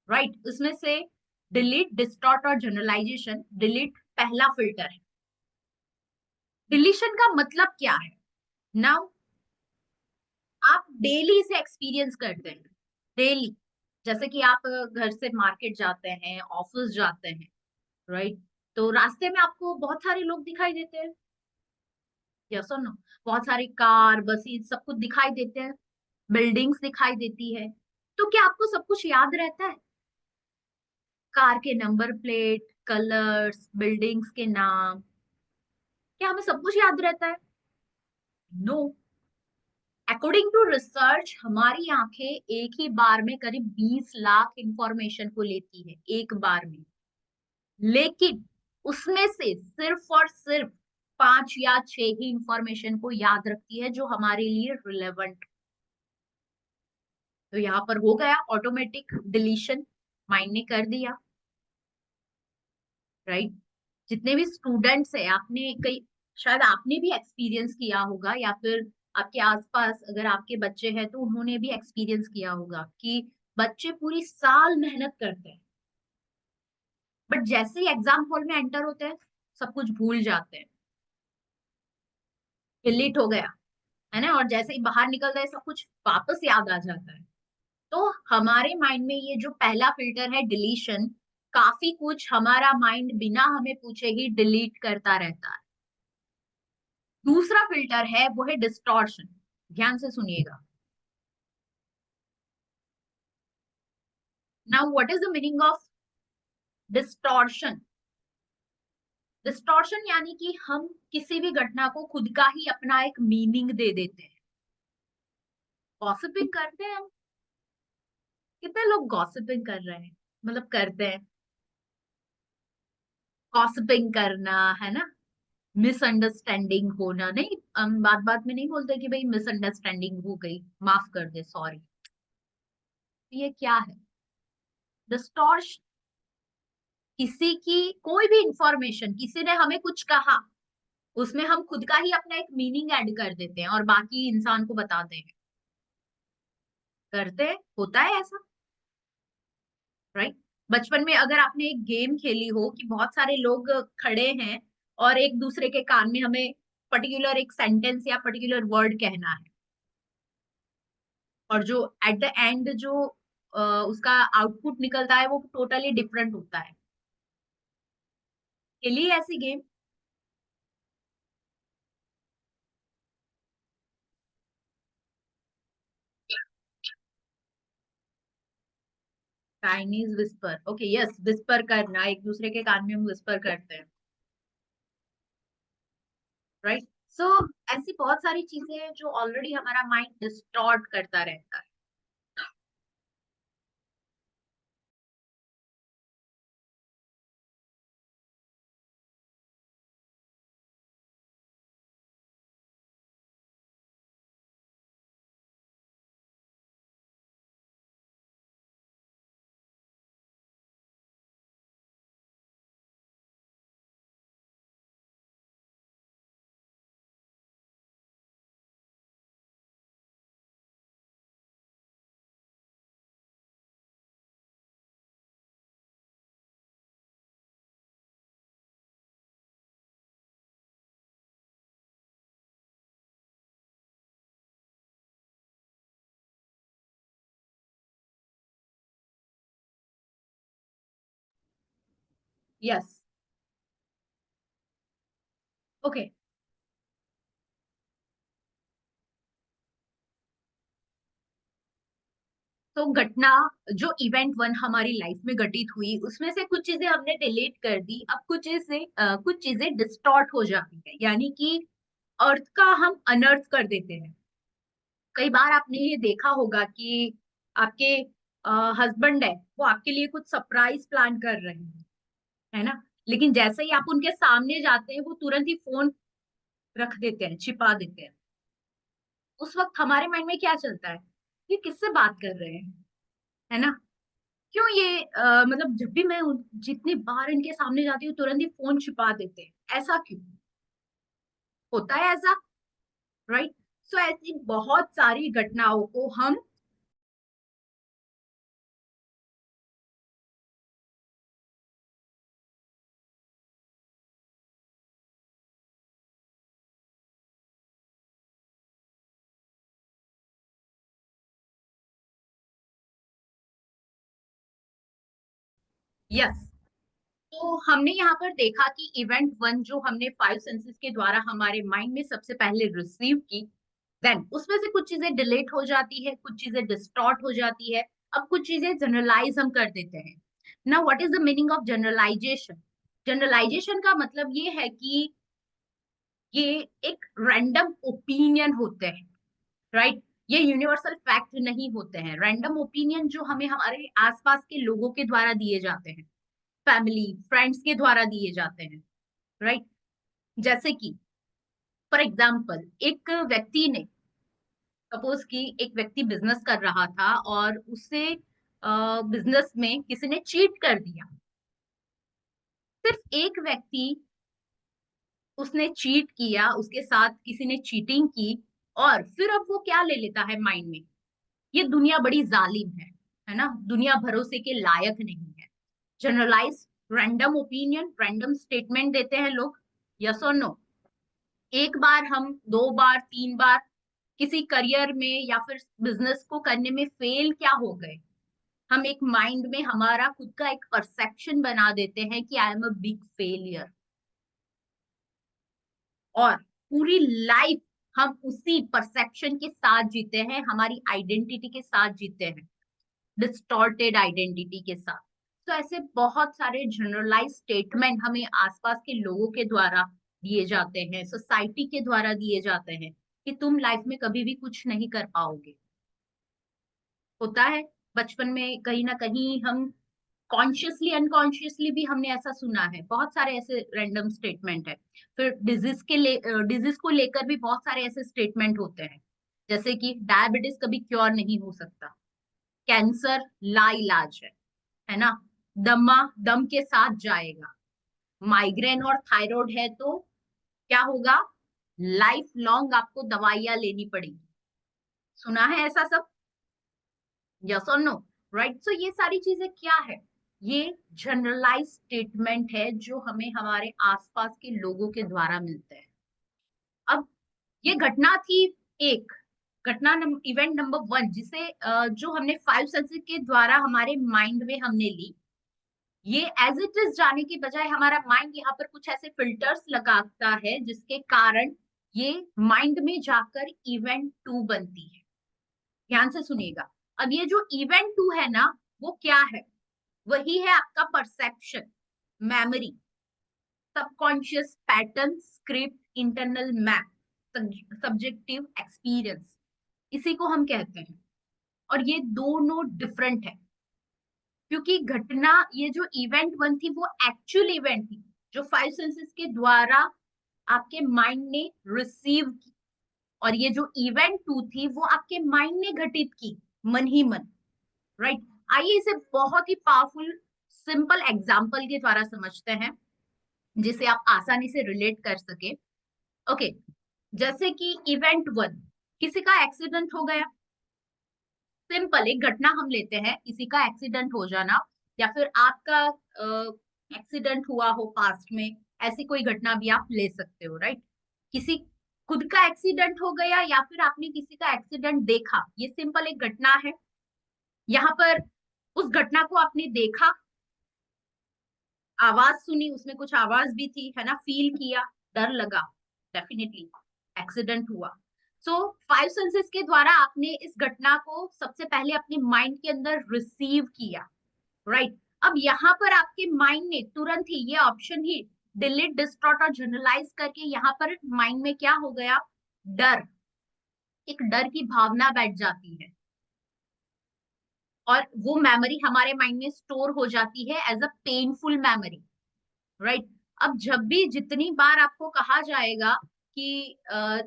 राइट? उसमें से डिलीट, डिस्टॉर्ट और जनरलाइजेशन। डिलीट पहला फिल्टर है। डिलीशन का मतलब क्या है? नाउ आप डेली से एक्सपीरियंस करते हैं, डेली। जैसे कि आप घर से मार्केट जाते हैं, ऑफिस जाते हैं, राइट? तो रास्ते में आपको बहुत सारे लोग दिखाई देते हैं, यस और नो? बहुत सारी कार, बसेस, सब कुछ दिखाई देते हैं, बिल्डिंग्स दिखाई देती है। तो क्या आपको सब कुछ याद रहता है? कार के नंबर प्लेट, कलर्स, बिल्डिंग्स के नाम, क्या हमें सब कुछ याद रहता है? नो। अकॉर्डिंग टू रिसर्च हमारी आंखें एक ही बार में करीब 20 लाख इंफॉर्मेशन को लेती है, एक बार में। लेकिन उसमें से सिर्फ और सिर्फ 5 या 6 ही इंफॉर्मेशन को याद रखती है जो हमारे लिए रिलेवेंट। तो यहाँ पर हो गया ऑटोमेटिक डिलीशन, माइंड ने कर दिया, राइट? जितने भी स्टूडेंट्स है, आपने कई, शायद आपने भी एक्सपीरियंस किया होगा, या फिर आपके आसपास अगर आपके बच्चे हैं तो उन्होंने भी एक्सपीरियंस किया होगा कि बच्चे पूरी साल मेहनत करते हैं, बट जैसे ही एग्जाम हॉल में एंटर होते हैं सब कुछ भूल जाते हैं, डिलीट हो गया, है ना? और जैसे ही बाहर निकलता है सब कुछ वापस याद आ जाता है। तो हमारे माइंड में ये जो पहला फिल्टर है डिलीशन, काफी कुछ हमारा माइंड बिना हमें पूछे ही डिलीट करता रहता है। दूसरा फिल्टर है वो है डिस्टॉर्शन। ध्यान से सुनिएगा। Now what is the meaning of distortion? Distortion यानी कि हम किसी भी घटना को खुद का ही अपना एक मीनिंग दे देते हैं। गॉसिपिंग करते हैं हम, कितने लोग गॉसिपिंग कर रहे हैं, मतलब करते हैं। गॉसिपिंग करना, है ना? मिसअंडरस्टैंडिंग होना, नहीं, हम बात बात में नहीं बोलते कि भाई मिसअंडरस्टैंडिंग हो गई, माफ कर दे, सॉरी। ये क्या है? डिस्टॉर्शन, किसी की कोई भी इंफॉर्मेशन, किसी ने हमें कुछ कहा, उसमें हम खुद का ही अपना एक मीनिंग ऐड कर देते हैं और बाकी इंसान को बताते हैं। करते हैं, होता है ऐसा, राइट? बचपन में अगर आपने एक गेम खेली हो कि बहुत सारे लोग खड़े हैं और एक दूसरे के कान में हमें पर्टिकुलर एक सेंटेंस या पर्टिकुलर वर्ड कहना है, और जो एट द एंड जो उसका आउटपुट निकलता है वो टोटली डिफरेंट होता है। खेली है ऐसी game? Chinese whisper, okay yes, whisper करना, एक दूसरे के कान में हम विस्पर करते हैं, राइट। सो ऐसी बहुत सारी चीजें हैं जो ऑलरेडी हमारा माइंड डिस्टॉर्ट करता रहता है। Yes, okay. तो घटना, जो इवेंट वन हमारी लाइफ में घटित हुई, उसमें से कुछ चीजें हमने डिलीट कर दी, अब कुछ चीजें डिस्टॉर्ट हो जाती है, यानी कि अर्थ का हम अनर्थ कर देते हैं। कई बार आपने ये देखा होगा कि आपके हस्बैंड है, वो आपके लिए कुछ सरप्राइज प्लान कर रहे हैं, है ना, लेकिन जैसे ही आप उनके सामने जाते हैं, वो तुरंत ही फोन रख देते हैं, छिपा देते हैं। उस वक्त हमारे माइंड में क्या चलता है, ये किससे बात कर रहे हैं, है ना। क्यों ये मतलब जब भी मैं जितनी बार इनके सामने जाती हूँ, तुरंत ही फोन छिपा देते हैं, ऐसा क्यों होता है ऐसा, राइट। सो ऐसी बहुत सारी घटनाओं को हम, यस, तो हमने यहाँ पर देखा कि इवेंट वन जो हमने 5 सेंसेस के द्वारा हमारे माइंड में सबसे पहले रिसीव की, देन उसमें से कुछ चीजें डिलीट हो जाती है, कुछ चीजें डिस्टॉर्ट हो जाती है, अब कुछ चीजें जनरलाइज हम कर देते हैं। Now what is the meaning of generalisation? Generalisation का मतलब ये है कि ये एक रैंडम ओपिनियन होते हैं, राइट। ये यूनिवर्सल फैक्ट नहीं होते हैं, रैंडम ओपिनियन जो हमें हमारे आसपास के लोगों के द्वारा दिए जाते हैं, फैमिली फ्रेंड्स के द्वारा दिए जाते हैं, राइट। जैसे कि फॉर एग्जाम्पल, एक व्यक्ति ने, सपोज कि एक व्यक्ति बिजनेस कर रहा था और उसे बिजनेस में किसी ने चीट कर दिया। सिर्फ एक व्यक्ति, उसने चीट किया, उसके साथ किसी ने चीटिंग की, और फिर अब वो क्या ले लेता है माइंड में, ये दुनिया बड़ी जालिम है ना, दुनिया भरोसे के लायक नहीं है। Generalise random opinion, random statement देते हैं लोग, यस और नो। एक बार हम, 2 बार, 3 बार किसी करियर में या फिर बिजनेस को करने में फेल क्या हो गए, हम एक माइंड में हमारा खुद का एक परसेप्शन बना देते हैं कि I am a big failure, और पूरी लाइफ हम उसी परसेप्शन के साथ जीते हैं, हमारी आइडेंटिटी के साथ जीते हैं, डिस्टॉर्टेड आइडेंटिटी के साथ। तो ऐसे बहुत सारे जनरलाइज स्टेटमेंट हमें आसपास के लोगों के द्वारा दिए जाते हैं, सोसाइटी के द्वारा दिए जाते हैं, कि तुम लाइफ में कभी भी कुछ नहीं कर पाओगे। होता है, बचपन में कहीं ना कहीं हम कॉन्शियसली अनकॉन्शियसली भी हमने ऐसा सुना है, बहुत सारे ऐसे रैंडम स्टेटमेंट है। फिर डिजीज को लेकर भी बहुत सारे ऐसे स्टेटमेंट होते हैं, जैसे कि डायबिटीज कभी क्योर नहीं हो सकता, कैंसर लाइलाज है ना, दमा दम के साथ जाएगा, माइग्रेन और थायराइड है तो क्या होगा, लाइफ लॉन्ग आपको दवाइयां लेनी पड़ेगी। सुना है ऐसा सब, यस और नो, राइट। सो ये सारी चीजें क्या है, ये जनरलाइज स्टेटमेंट है जो हमें हमारे आसपास के लोगों के द्वारा मिलते हैं। अब ये घटना थी एक, इवेंट नंबर वन, जिसे जो हमने 5 सेंसेस के द्वारा हमारे माइंड में हमने ली, ये एज इट इज जाने की बजाय हमारा माइंड यहाँ पर कुछ ऐसे फिल्टर्स लगाता है, जिसके कारण ये माइंड में जाकर इवेंट टू बनती है। ध्यान से सुनिएगा, अब ये जो इवेंट टू है ना, वो क्या है, वही है आपका perception, memory, subconscious pattern, script, internal map, subjective experience, इसी को हम कहते हैं। और ये दोनों डिफरेंट है, क्योंकि घटना, ये जो इवेंट वन थी वो एक्चुअल इवेंट थी, जो फाइव सेंसेस के द्वारा आपके माइंड ने रिसीव की, और ये जो इवेंट टू थी वो आपके माइंड ने घटित की, मन ही मन। राइट। आइए इसे बहुत ही पावरफुल सिंपल एग्जाम्पल के द्वारा समझते हैं, जिसे आप आसानी से रिलेट कर सके। ओके, जैसे कि इवेंट वन, किसी का एक्सीडेंट हो गया। सिंपल एक घटना हम लेते हैं, किसी का एक्सीडेंट हो जाना, या फिर आपका एक्सीडेंट हुआ हो पास्ट में, ऐसी कोई घटना भी आप ले सकते हो। राइट। किसी खुद का एक्सीडेंट हो गया, या फिर आपने किसी का एक्सीडेंट देखा, ये सिंपल एक घटना है। यहाँ पर उस घटना को आपने देखा, आवाज सुनी, उसमें कुछ आवाज भी थी, है ना, फील किया, डर लगा, डेफिनेटली एक्सीडेंट हुआ। सो फाइव सेंसेस के द्वारा आपने इस घटना को सबसे पहले अपने माइंड के अंदर रिसीव किया। राइट। अब यहाँ पर आपके माइंड ने तुरंत ही ये ऑप्शन ही डिलीट, डिस्ट्रॉट और जनरलाइज करके यहाँ पर माइंड में क्या हो गया, डर, एक डर की भावना बैठ जाती है, और वो मेमोरी हमारे माइंड में स्टोर हो जाती है as a painful memory. Right. अब जब भी जितनी बार आपको कहा जाएगा कि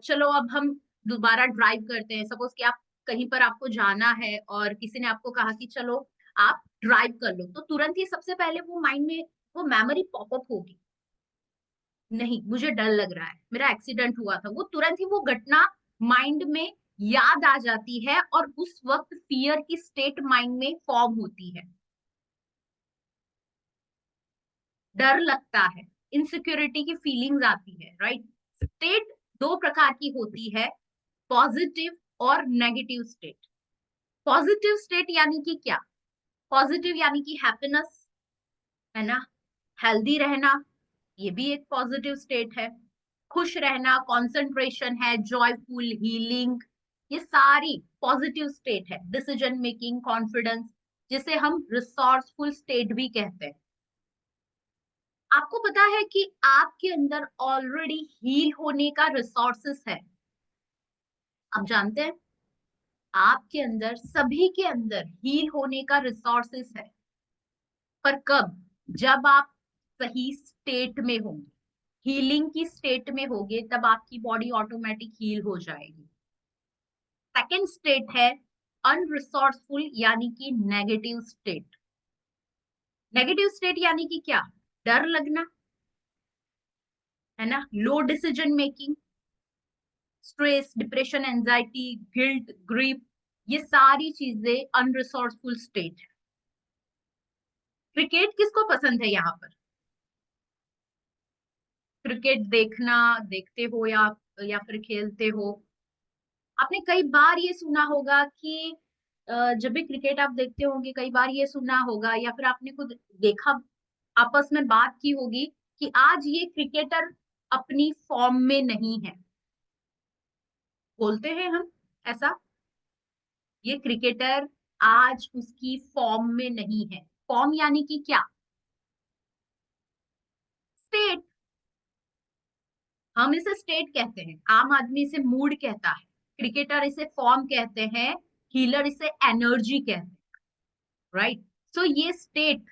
चलो अब हम दोबारा ड्राइव करते हैं, सपोज कि आप कहीं पर आपको जाना है और किसी ने आपको कहा कि चलो आप ड्राइव कर लो, तो तुरंत ही सबसे पहले वो माइंड में वो मेमोरी पॉपअप होगी, नहीं मुझे डर लग रहा है, मेरा एक्सीडेंट हुआ था, वो तुरंत ही वो घटना माइंड में याद आ जाती है, और उस वक्त फियर की स्टेट माइंड में फॉर्म होती है, डर लगता है, इनसिक्योरिटी की फीलिंग्स आती है। राइट। स्टेट दो प्रकार की होती है, पॉजिटिव और नेगेटिव स्टेट। पॉजिटिव स्टेट यानी कि क्या, पॉजिटिव यानी कि हैप्पीनेस, है ना, हेल्दी रहना, ये भी एक पॉजिटिव स्टेट है। खुश रहना, कंसंट्रेशन है, जॉयफुल, हीलिंग, ये सारी पॉजिटिव स्टेट है। डिसीजन मेकिंग, कॉन्फिडेंस, जिसे हम रिसोर्सफुल स्टेट भी कहते हैं। आपको पता है कि आपके अंदर ऑलरेडी हील होने का रिसोर्सेस है, आप जानते हैं, आपके अंदर, सभी के अंदर हील होने का रिसोर्सेस है। पर कब, जब आप सही स्टेट में होंगे, हीलिंग की स्टेट में होगे, तब आपकी बॉडी ऑटोमेटिक हील हो जाएगी। सेकेंड स्टेट है अनरिसोर्सफुल, यानी कि नेगेटिव स्टेट। नेगेटिव स्टेट यानी कि क्या, डर लगना, है ना, low decision making, stress, depression, anxiety, guilt, grief, ये सारी चीजें अनरिसोर्सफुल स्टेट है। क्रिकेट किसको पसंद है यहाँ पर, क्रिकेट देखना, देखते हो या फिर खेलते हो। आपने कई बार ये सुना होगा कि जब भी क्रिकेट आप देखते होंगे, कई बार ये सुना होगा या फिर आपने खुद देखा, आपस में बात की होगी कि आज ये क्रिकेटर अपनी फॉर्म में नहीं है, बोलते हैं हम ऐसा, ये क्रिकेटर आज उसकी फॉर्म में नहीं है। फॉर्म यानी कि क्या, स्टेट, हम इसे स्टेट कहते हैं, आम आदमी इसे मूड कहता है, क्रिकेटर इसे फॉर्म कहते हैं, हीलर इसे एनर्जी कहते हैं। राइट। सो ये स्टेट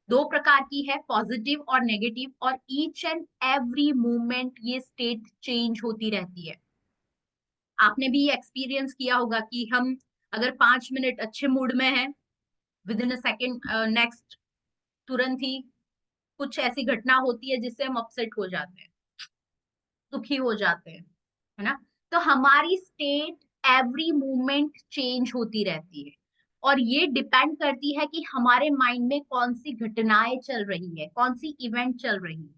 दो प्रकार की है, पॉजिटिव और नेगेटिव, और ईच एंड एवरी मूवमेंट ये स्टेट चेंज होती रहती है। आपने भी ये एक्सपीरियंस किया होगा कि हम अगर 5 मिनट अच्छे मूड में हैं, with in a second next तुरंत ही कुछ ऐसी घटना होती है जिससे हम अपसेट हो जाते हैं, दुखी हो जाते हैं, है ना। तो हमारी स्टेट एवरी मूवमेंट चेंज होती रहती है, और ये डिपेंड करती है कि हमारे माइंड में कौन सी घटनाएं चल रही है, कौन सी इवेंट चल रही है।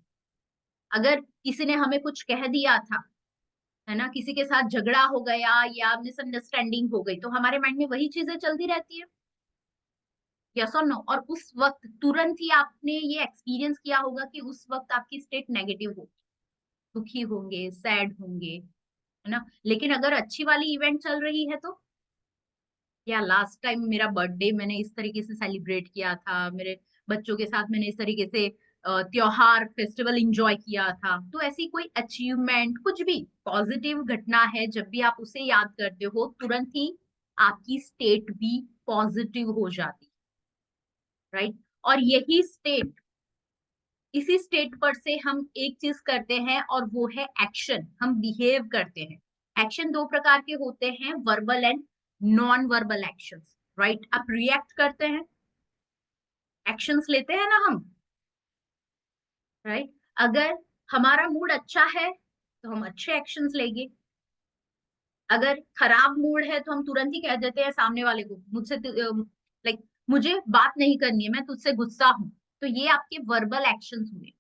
अगर किसी ने हमें कुछ कह दिया था, है ना, किसी के साथ झगड़ा हो गया या मिसअंडरस्टैंडिंग हो गई, तो हमारे माइंड में वही चीजें चलती रहती है, यस और नो। और उस वक्त तुरंत ही आपने ये एक्सपीरियंस किया होगा कि उस वक्त आपकी स्टेट नेगेटिव होगी, दुखी होंगे, सैड होंगे, है ना। लेकिन अगर अच्छी वाली इवेंट चल रही है तो, या लास्ट टाइम मेरा बर्थडे मैंने इस तरीके से सेलिब्रेट किया था, मेरे बच्चों के साथ मैंने इस तरीके से त्योहार फेस्टिवल एंजॉय किया था। तो ऐसी कोई अचीवमेंट, कुछ भी पॉजिटिव घटना है, जब भी आप उसे याद करते हो तुरंत ही आपकी स्टेट भी पॉजिटिव हो जाती, राइट। और यही स्टेट, इसी स्टेट पर से हम एक चीज करते हैं और वो है एक्शन, हम बिहेव करते हैं। एक्शन दो प्रकार के होते हैं, verbal and non verbal actions, right. आप रिएक्ट करते हैं, एक्शंस लेते हैं ना हम, राइट। अगर हमारा मूड अच्छा है तो हम अच्छे एक्शंस लेंगे, अगर खराब मूड है तो हम तुरंत ही कह देते हैं सामने वाले को, मुझसे लाइक मुझे बात नहीं करनी है, मैं तुझसे गुस्सा हूं। तो ये आपके वर्बल एक्शंस हुए।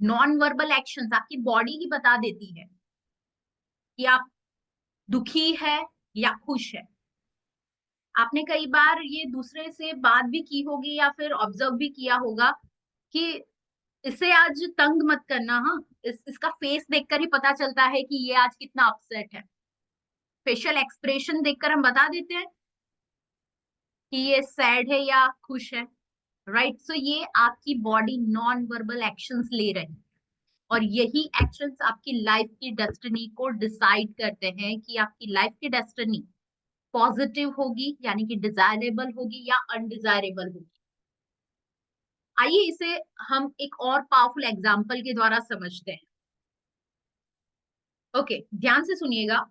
नॉन वर्बल एक्शंस आपकी बॉडी ही बता देती है कि आप दुखी है या खुश है। आपने कई बार ये दूसरे से बात भी की होगी या फिर ऑब्जर्व भी किया होगा कि इसे आज तंग मत करना, हाँ, इसका फेस देखकर ही पता चलता है कि ये आज कितना अपसेट है। फेशियल एक्सप्रेशन देखकर हम बता देते हैं कि ये सैड है या खुश है, राइट। सो ये आपकी बॉडी नॉन वर्बल एक्शंस ले रही है, और यही एक्शंस आपकी लाइफ की डेस्टिनी को डिसाइड करते हैं कि आपकी लाइफ की डेस्टिनी पॉजिटिव होगी यानी कि डिजायरेबल होगी या अनडिजायरेबल होगी। आइए इसे हम एक और पावरफुल एग्जांपल के द्वारा समझते हैं। ओके, ध्यान से सुनिएगा।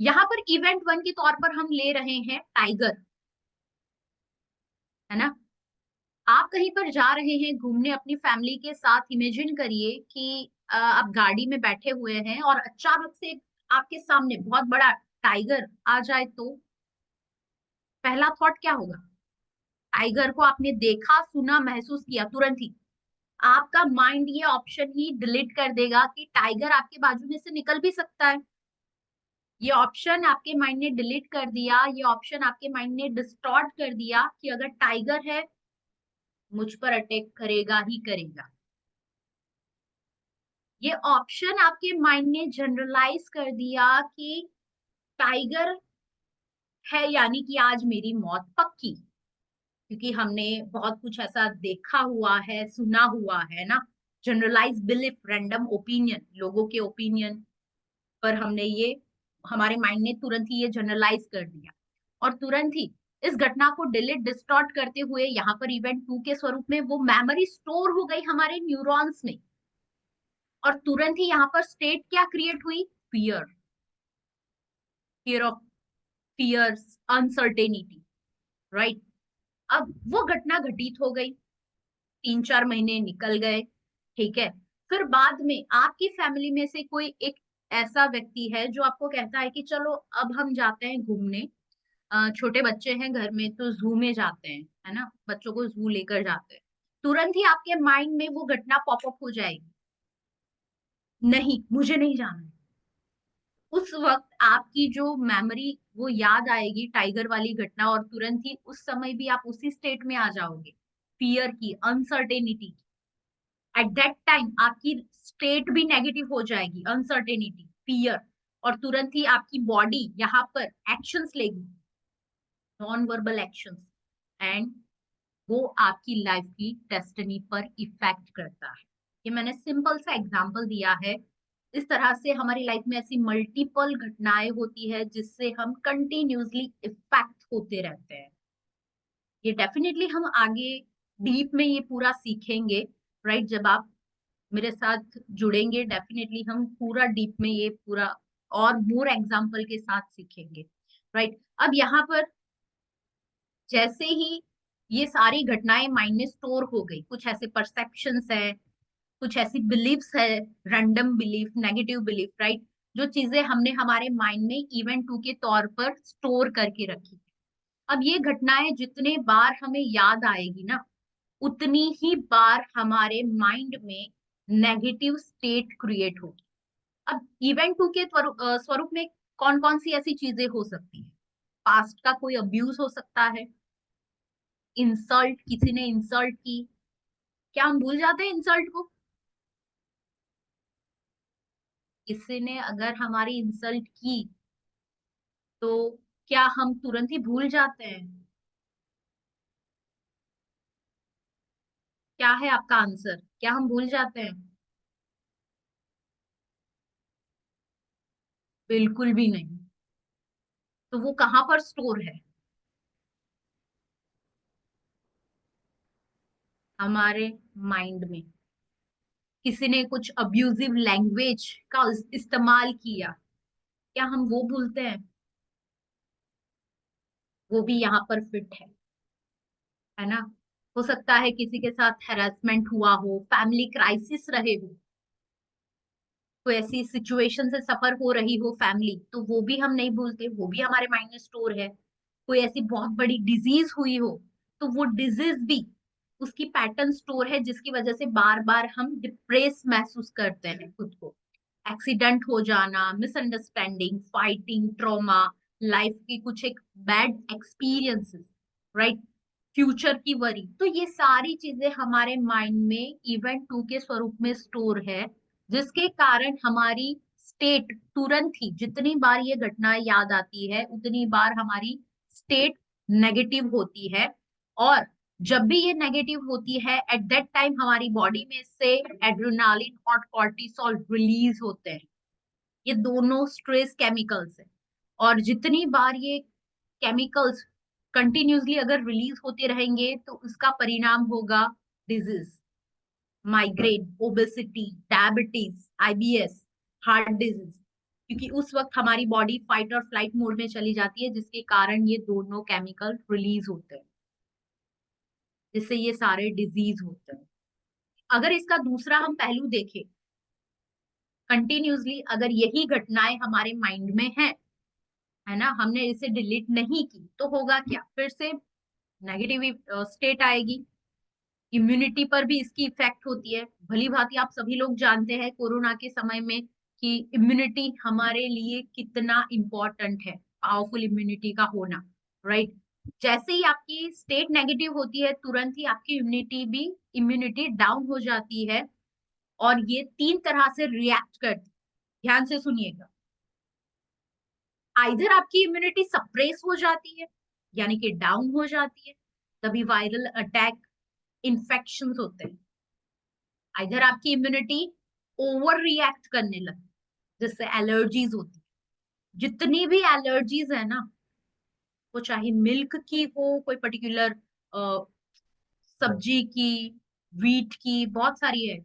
यहाँ पर इवेंट वन के तौर पर हम ले रहे हैं टाइगर, है ना। आप कहीं पर जा रहे हैं घूमने अपनी फैमिली के साथ। इमेजिन करिए कि आप गाड़ी में बैठे हुए हैं और अचानक से आपके सामने बहुत बड़ा टाइगर आ जाए, तो पहला थॉट क्या होगा? टाइगर को आपने देखा, सुना, महसूस किया, तुरंत ही आपका माइंड ये ऑप्शन ही डिलीट कर देगा कि टाइगर आपके बाजू में से निकल भी सकता है। ये ऑप्शन आपके माइंड ने डिलीट कर दिया, ये ऑप्शन आपके माइंड ने डिस्टॉर्ट कर दिया कि अगर टाइगर है मुझ पर अटैक करेगा ही करेगा। ये ऑप्शन आपके माइंड ने जनरलाइज कर दिया कि टाइगर है यानी कि आज मेरी मौत पक्की, क्योंकि हमने बहुत कुछ ऐसा देखा हुआ है, सुना हुआ है ना। जनरलाइज बिलीफ, रैंडम ओपिनियन, लोगों के ओपिनियन पर हमने ये, हमारे माइंड ने तुरंत ही ये जनरलाइज कर दिया, और तुरंत ही इस घटना को डिलीट डिस्टॉर्ट करते हुए यहाँ पर इवेंट टू के स्वरूप में वो मेमोरी स्टोर हो गई हमारे न्यूरॉन्स में, और तुरंत ही यहाँ पर स्टेट क्या क्रिएट हुई? Fear, fear of, fears, uncertainty, right. अब वो घटना घटित हो गई, 3-4 महीने निकल गए, ठीक है। फिर बाद में आपकी फैमिली में से कोई एक ऐसा व्यक्ति है जो आपको कहता है कि चलो अब हम जाते हैं घूमने, छोटे बच्चे हैं घर में तो जू में जाते हैं, है ना, बच्चों को जू लेकर जाते हैं। तुरंत ही आपके माइंड में वो घटना पॉपअप हो जाएगी, नहीं मुझे नहीं जाना है। उस वक्त आपकी जो मेमोरी वो याद आएगी टाइगर वाली घटना, और तुरंत ही उस समय भी आप उसी स्टेट में आ जाओगे, फियर की, अनसर्टेनिटी की। एट दैट टाइम आपकी स्टेट भी नेगेटिव हो जाएगी, अनसर्टेनिटी, फियर, और तुरंत ही आपकी बॉडी यहाँ पर एक्शंस लेगी, नॉन वर्बल एक्शंस, एंड वो आपकी लाइफ की डेस्टिनी पर इफेक्ट करता है। ये मैंने सिंपल सा एग्जांपल दिया है। इस तरह से हमारी लाइफ में ऐसी मल्टीपल घटनाएं होती है जिससे हम कंटिन्यूसली इफेक्ट होते रहते हैं। ये डेफिनेटली हम आगे डीप में ये पूरा सीखेंगे, राइट। जब आप मेरे साथ जुड़ेंगे डेफिनेटली हम पूरा डीप में ये पूरा और मोर एग्जाम्पल के साथ सीखेंगे, राइट। अब यहाँ पर जैसे ही ये सारी घटनाएं माइंड में स्टोर हो गई, कुछ ऐसे परसेप्शंस है, कुछ ऐसी बिलीफ्स है, random belief, negative belief, right, जो चीजें हमने हमारे माइंड में इवेंट टू के तौर पर स्टोर करके रखी। अब ये घटनाएं जितने बार हमें याद आएगी ना, उतनी ही बार हमारे माइंड में नेगेटिव स्टेट क्रिएट होगी। अब इवेंट टू के स्वरूप में कौन कौन सी ऐसी चीजें हो सकती है? पास्ट का कोई अब्यूज हो सकता है, इंसल्ट, किसी ने इंसल्ट की। क्या हम भूल जाते हैं इंसल्ट को? किसी ने अगर हमारी इंसल्ट की तो क्या हम तुरंत ही भूल जाते हैं? क्या है आपका आंसर? क्या हम भूल जाते हैं? बिल्कुल भी नहीं। तो वो कहाँ पर स्टोर है? हमारे माइंड में। किसी ने कुछ अब्यूजिव लैंग्वेज का इस्तेमाल किया, क्या हम वो भूलते हैं? वो भी यहाँ पर फिट है ना? हो सकता है किसी के साथ हैरेसमेंट हुआ हो, फैमिली क्राइसिस रहे हो, कोई ऐसी सिचुएशन से सफर हो रही हो फैमिली, तो वो भी हम नहीं भूलते, वो भी हमारे माइंड में स्टोर है। कोई ऐसी बहुत बड़ी डिजीज हुई हो, तो वो डिजीज भी उसकी पैटर्न स्टोर है, जिसकी वजह से बार बार हम डिप्रेस महसूस करते हैं खुद को। एक्सीडेंट हो जाना, मिसअंडरस्टैंडिंग, फाइटिंग, ट्रॉमा, लाइफ की कुछ एक बैड एक्सपीरियंसेस, राइट, फ्यूचर की वरी, तो ये सारी चीजें हमारे माइंड में इवेंट टू के स्वरूप में स्टोर है, जिसके कारण हमारी स्टेट तुरंत ही, जितनी बार ये घटना याद आती है उतनी बार हमारी स्टेट नेगेटिव होती है। और जब भी ये नेगेटिव होती है, एट दैट टाइम हमारी बॉडी में से एड्रेनालिन और कॉर्टिसोल रिलीज होते हैं। ये दोनों स्ट्रेस केमिकल्स हैं, और जितनी बार ये केमिकल्स कंटिन्यूसली अगर रिलीज होते रहेंगे तो उसका परिणाम होगा disease, migraine, obesity, diabetes, IBS, heart disease, क्योंकि उस वक्त हमारी बॉडी फाइट और फ्लाइट मोड में चली जाती है, जिसके कारण ये दोनों केमिकल रिलीज होते हैं, जिससे ये सारे डिजीज होते हैं। अगर इसका दूसरा हम पहलू देखें, कंटिन्यूसली अगर यही घटनाएं हमारे माइंड में है ना, हमने इसे डिलीट नहीं की, तो होगा क्या? फिर से नेगेटिव स्टेट आएगी। इम्यूनिटी पर भी इसकी इफेक्ट होती है। भली भांति आप सभी लोग जानते हैं कोरोना के समय में कि इम्यूनिटी हमारे लिए कितना इंपॉर्टेंट है, पावरफुल इम्यूनिटी का होना, राइट। जैसे ही आपकी स्टेट नेगेटिव होती है, तुरंत ही आपकी इम्यूनिटी डाउन हो जाती है, और ये तीन तरह से रिएक्ट करती है। ध्यान से सुनिएगा। आइधर आपकी इम्यूनिटी सप्रेस हो जाती है, यानी कि डाउन हो जाती है, तभी वायरल अटैक, इन्फेक्शन होते हैं। इधर आपकी इम्यूनिटी ओवर रिएक्ट करने लगे, जिससे एलर्जीज होती है। जितनी भी एलर्जीज है ना, वो चाहे मिल्क की हो, कोई पर्टिकुलर सब्जी की, वीट की, बहुत सारी है।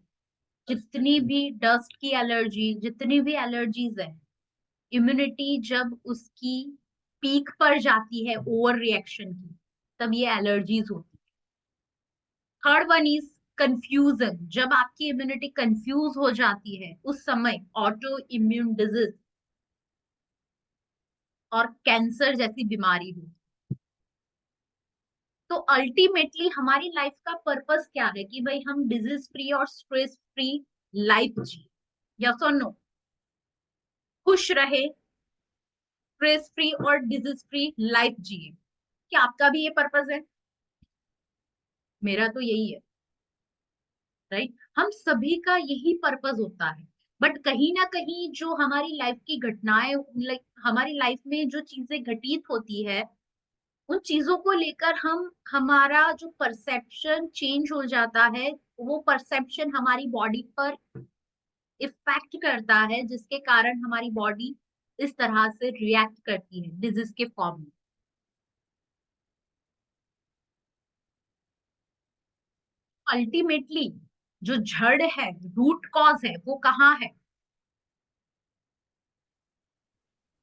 जितनी भी डस्ट की एलर्जी, जितनी भी एलर्जीज है, इम्यूनिटी जब उसकी पीक पर जाती है ओवर रिएक्शन की, तब ये एलर्जीज होती है। Third one is confusion. जब आपकी इम्यूनिटी कंफ्यूज हो जाती है, उस समय ऑटो इम्यून डिजीज और कैंसर जैसी बीमारी हो। तो अल्टीमेटली हमारी लाइफ का पर्पस क्या है कि भाई हम डिजीज फ्री और स्ट्रेस फ्री लाइफ जिए, यस और नो? खुश रहे, स्ट्रेस फ्री और डिजीज फ्री लाइफ जिए। क्या आपका भी ये पर्पस है? मेरा तो यही है, राइट। हम सभी का यही पर्पस होता है। बट कहीं ना कहीं जो हमारी लाइफ की घटनाएं, लाइक हमारी लाइफ में जो चीजें घटित होती है, उन चीजों को लेकर हम, हमारा जो परसेप्शन चेंज हो जाता है, वो परसेप्शन हमारी बॉडी पर इफेक्ट करता है, जिसके कारण हमारी बॉडी इस तरह से रिएक्ट करती है डिजीज के फॉर्म में। अल्टीमेटली जो जड़ है, रूट कॉज है, वो कहाँ है?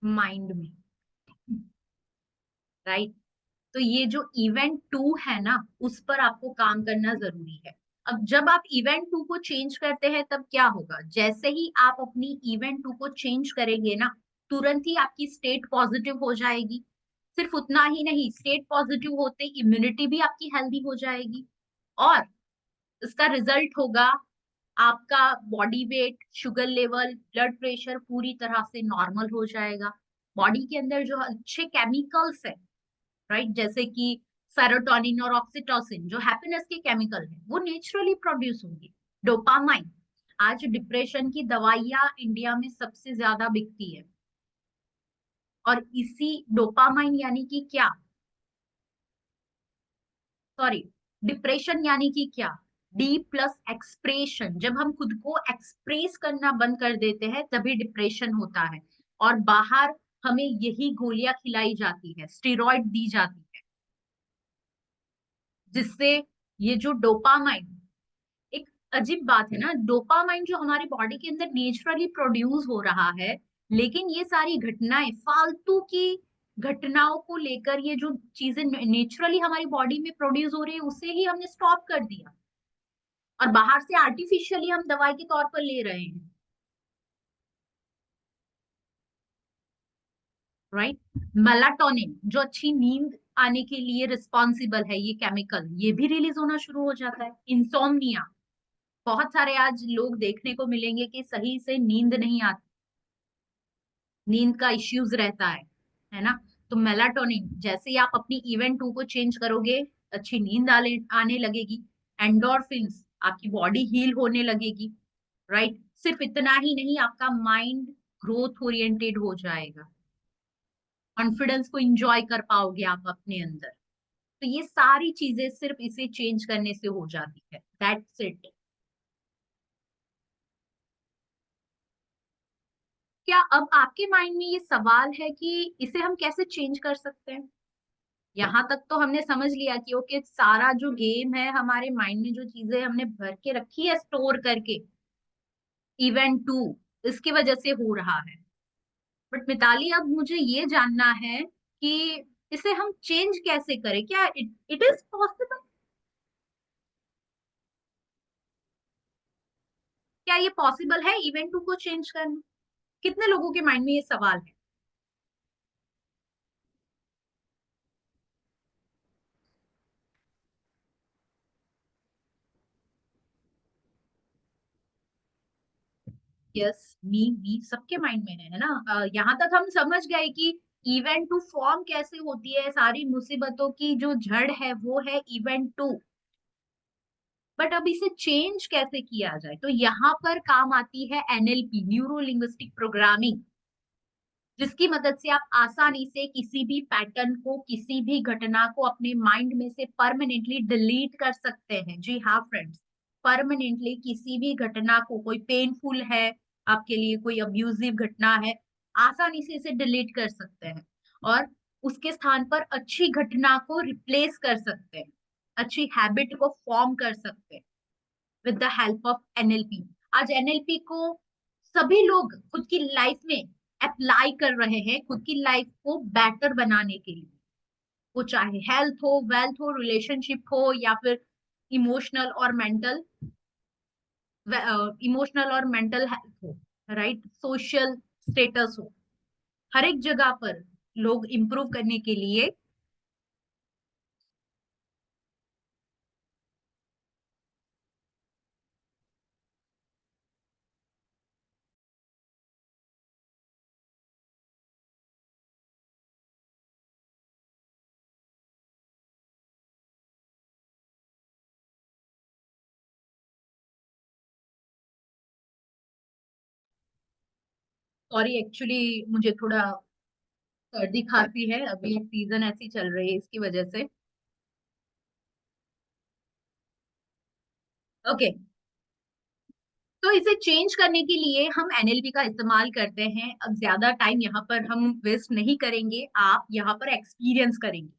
माइंड में, राइट। तो ये जो इवेंट टू है ना, उस पर आपको काम करना जरूरी है। अब जब आप इवेंट टू को चेंज करते हैं, तब क्या होगा? जैसे ही आप अपनी इवेंट टू को चेंज करेंगे ना, तुरंत ही आपकी स्टेट पॉजिटिव हो जाएगी। सिर्फ उतना ही नहीं, स्टेट पॉजिटिव होते इम्यूनिटी भी आपकी हेल्दी हो जाएगी, और इसका रिजल्ट होगा आपका body weight, sugar level, blood pressure पूरी तरह से नॉर्मल हो जाएगा। बॉडी के अंदर जो अच्छे केमिकल्स है, राइट, जैसे कि सेरोटोनिन और ऑक्सीटोसिन, जो हैप्पीनेस के केमिकल है, वो नेचुरली प्रोड्यूस होंगे। डोपामाइन, आज डिप्रेशन की दवाइयां इंडिया में सबसे ज्यादा बिकती है, और इसी डोपामाइन यानी कि क्या, सॉरी, डिप्रेशन यानी कि क्या? डी प्लस एक्सप्रेशन, जब हम खुद को एक्सप्रेस करना बंद कर देते हैं तभी डिप्रेशन होता है। और बाहर हमें यही गोलियां खिलाई जाती है, स्टेरॉइड दी जाती है, जिससे ये जो डोपामाइन, एक अजीब बात है ना, डोपामाइन जो हमारी बॉडी के अंदर नेचुरली प्रोड्यूस हो रहा है, लेकिन ये सारी घटनाएं, फालतू की घटनाओं को लेकर, ये जो चीजें नेचुरली हमारी बॉडी में प्रोड्यूस हो रही है उसे ही हमने स्टॉप कर दिया और बाहर से आर्टिफिशियली हम दवाई के तौर पर ले रहे हैं, राइट। मेलाटोनिन जो अच्छी नींद आने के लिए रिस्पॉन्सिबल है, ये केमिकल ये भी रिलीज होना शुरू हो जाता है। इंसोम्निया, बहुत सारे आज लोग देखने को मिलेंगे कि सही से नींद नहीं आती, नींद का इश्यूज रहता है ना। तो मेलाटोनिन, जैसे ही आप अपनी इवेंट 2 को चेंज करोगे, अच्छी नींद आने लगेगी, एंडोर्फिन्स, आपकी बॉडी हील होने लगेगी, राइट। सिर्फ इतना ही नहीं, आपका माइंड ग्रोथ ओरिएंटेड हो जाएगा, कॉन्फिडेंस को इंजॉय कर पाओगे आप अपने अंदर। तो ये सारी चीजें सिर्फ इसे चेंज करने से हो जाती है, दैट्स इट। क्या अब आपके माइंड में ये सवाल है कि इसे हम कैसे चेंज कर सकते हैं? यहाँ तक तो हमने समझ लिया कि ओके, सारा जो गेम है हमारे माइंड में, जो चीजें हमने भर के रखी है स्टोर करके, इवेंट 2 इसकी वजह से हो रहा है। बट मिताली, अब मुझे ये जानना है कि इसे हम चेंज कैसे करें, क्या इट इज पॉसिबल? क्या ये पॉसिबल है इवेंट 2 को चेंज करना? कितने लोगों के माइंड में ये सवाल है? यस, मी सबके माइंड में है ना। यहाँ तक हम समझ गए कि इवेंट 2 फॉर्म कैसे होती है, सारी मुसीबतों की जो जड़ है वो है इवेंट 2। बट अब इसे चेंज कैसे किया जाए, तो यहाँ पर काम आती है एनएलपी, न्यूरो लिंग्विस्टिक प्रोग्रामिंग, जिसकी मदद से आप आसानी से किसी भी पैटर्न को, किसी भी घटना को अपने माइंड में से परमानेंटली डिलीट कर सकते हैं। जी हाँ फ्रेंड्स, परमानेंटली किसी भी घटना को, कोई पेनफुल है आपके लिए, कोई अब्यूजिव घटना है, आसानी से इसे डिलीट कर सकते हैं और उसके स्थान पर अच्छी घटना को रिप्लेस कर सकते हैं, अच्छी हैबिट को फॉर्म कर सकते हैं with the help of NLP. आज एनएलपी को सभी लोग खुद की लाइफ में अप्लाई कर रहे हैं, खुद की लाइफ को बेटर बनाने के लिए, वो चाहे हेल्थ हो, वेल्थ हो, रिलेशनशिप हो, या फिर इमोशनल और मेंटल इमोशनल और मेंटल हेल्थ हो, राइट, सोशल स्टेटस हो, हर एक जगह पर लोग इंप्रूव करने के लिए। सॉरी, एक्चुअली मुझे थोड़ा सर्दी खांसी है, अभी सीजन ऐसी चल रही है इसकी वजह से। ओके, तो इसे चेंज करने के लिए हम एनएलपी का इस्तेमाल करते हैं। अब ज्यादा टाइम यहाँ पर हम वेस्ट नहीं करेंगे, आप यहाँ पर एक्सपीरियंस करेंगे।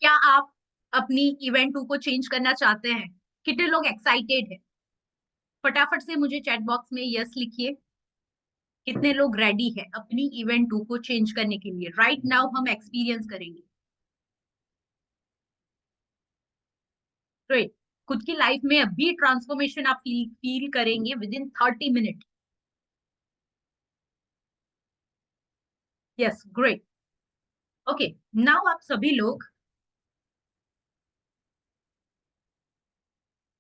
क्या आप अपनी इवेंट 2 को चेंज करना चाहते हैं? कितने लोग एक्साइटेड है? फटाफट से मुझे चैट बॉक्स में यस लिखिए। कितने लोग रेडी है अपनी इवेंट 2 को चेंज करने के लिए? राइट नाउ हम एक्सपीरियंस करेंगे। ग्रेट। खुद की लाइफ में अभी ट्रांसफॉर्मेशन आप फील करेंगे with in 30 minute. Yes, great. Okay, now आप सभी लोग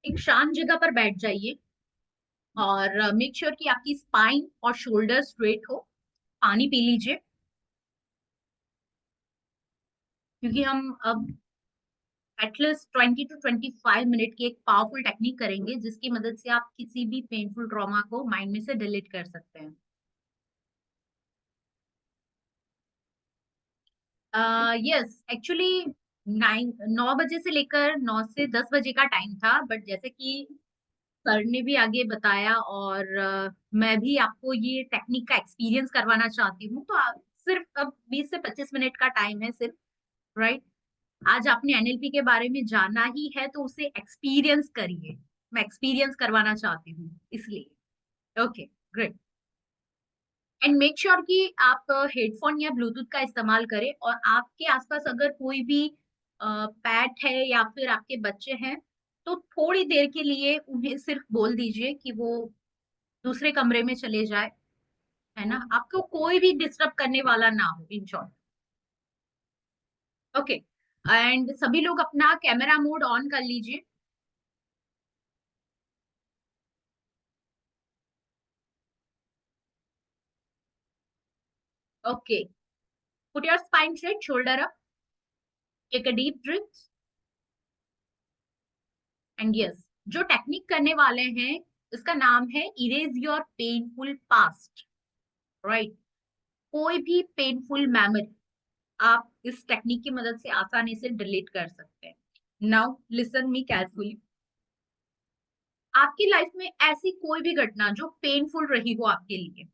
एक शांत जगह पर बैठ जाइए और मेक श्योर कि आपकी स्पाइन और शोल्डर स्ट्रेट हो। पानी पी लीजिए, क्योंकि हम अब एटलीस्ट 20 to 25 मिनट की एक पावरफुल टेक्निक करेंगे, जिसकी मदद से आप किसी भी पेनफुल ट्रॉमा को माइंड में से डिलीट कर सकते हैं। यस, एक्चुअली 9 बजे से लेकर 9 से 10 बजे का टाइम था, बट जैसे कि सर ने भी आगे बताया और मैं भी आपको ये टेक्निक का एक्सपीरियंस करवाना चाहती हूँ, तो सिर्फ अब 20 से 25 मिनट का टाइम है सिर्फ, राइट। आज आपने एनएलपी के बारे में जाना ही है तो उसे एक्सपीरियंस करिए। मैं एक्सपीरियंस करवाना चाहती हूँ इसलिए। Okay, great. And make sure कि आप हेडफोन या ब्लूटूथ का इस्तेमाल करें, और आपके आसपास अगर कोई भी पैट है या फिर आपके बच्चे हैं, तो थोड़ी देर के लिए उन्हें सिर्फ बोल दीजिए कि वो दूसरे कमरे में चले जाए, है ना, आपको कोई भी डिस्टर्ब करने वाला ना हो, इन शॉर्ट। ओके, एंड सभी लोग अपना कैमरा मोड ऑन कर लीजिए। Okay, put your spine straight, shoulder up, take a deep breath, and yes, जो टेक्निक करने वाले हैं इसका नाम है erase your painful past, right. कोई भी पेनफुल मेमोरी आप इस टेक्निक की मदद से आसानी से डिलीट कर सकते हैं। Now listen me carefully. आपकी लाइफ में ऐसी कोई भी घटना जो पेनफुल रही हो आपके लिए,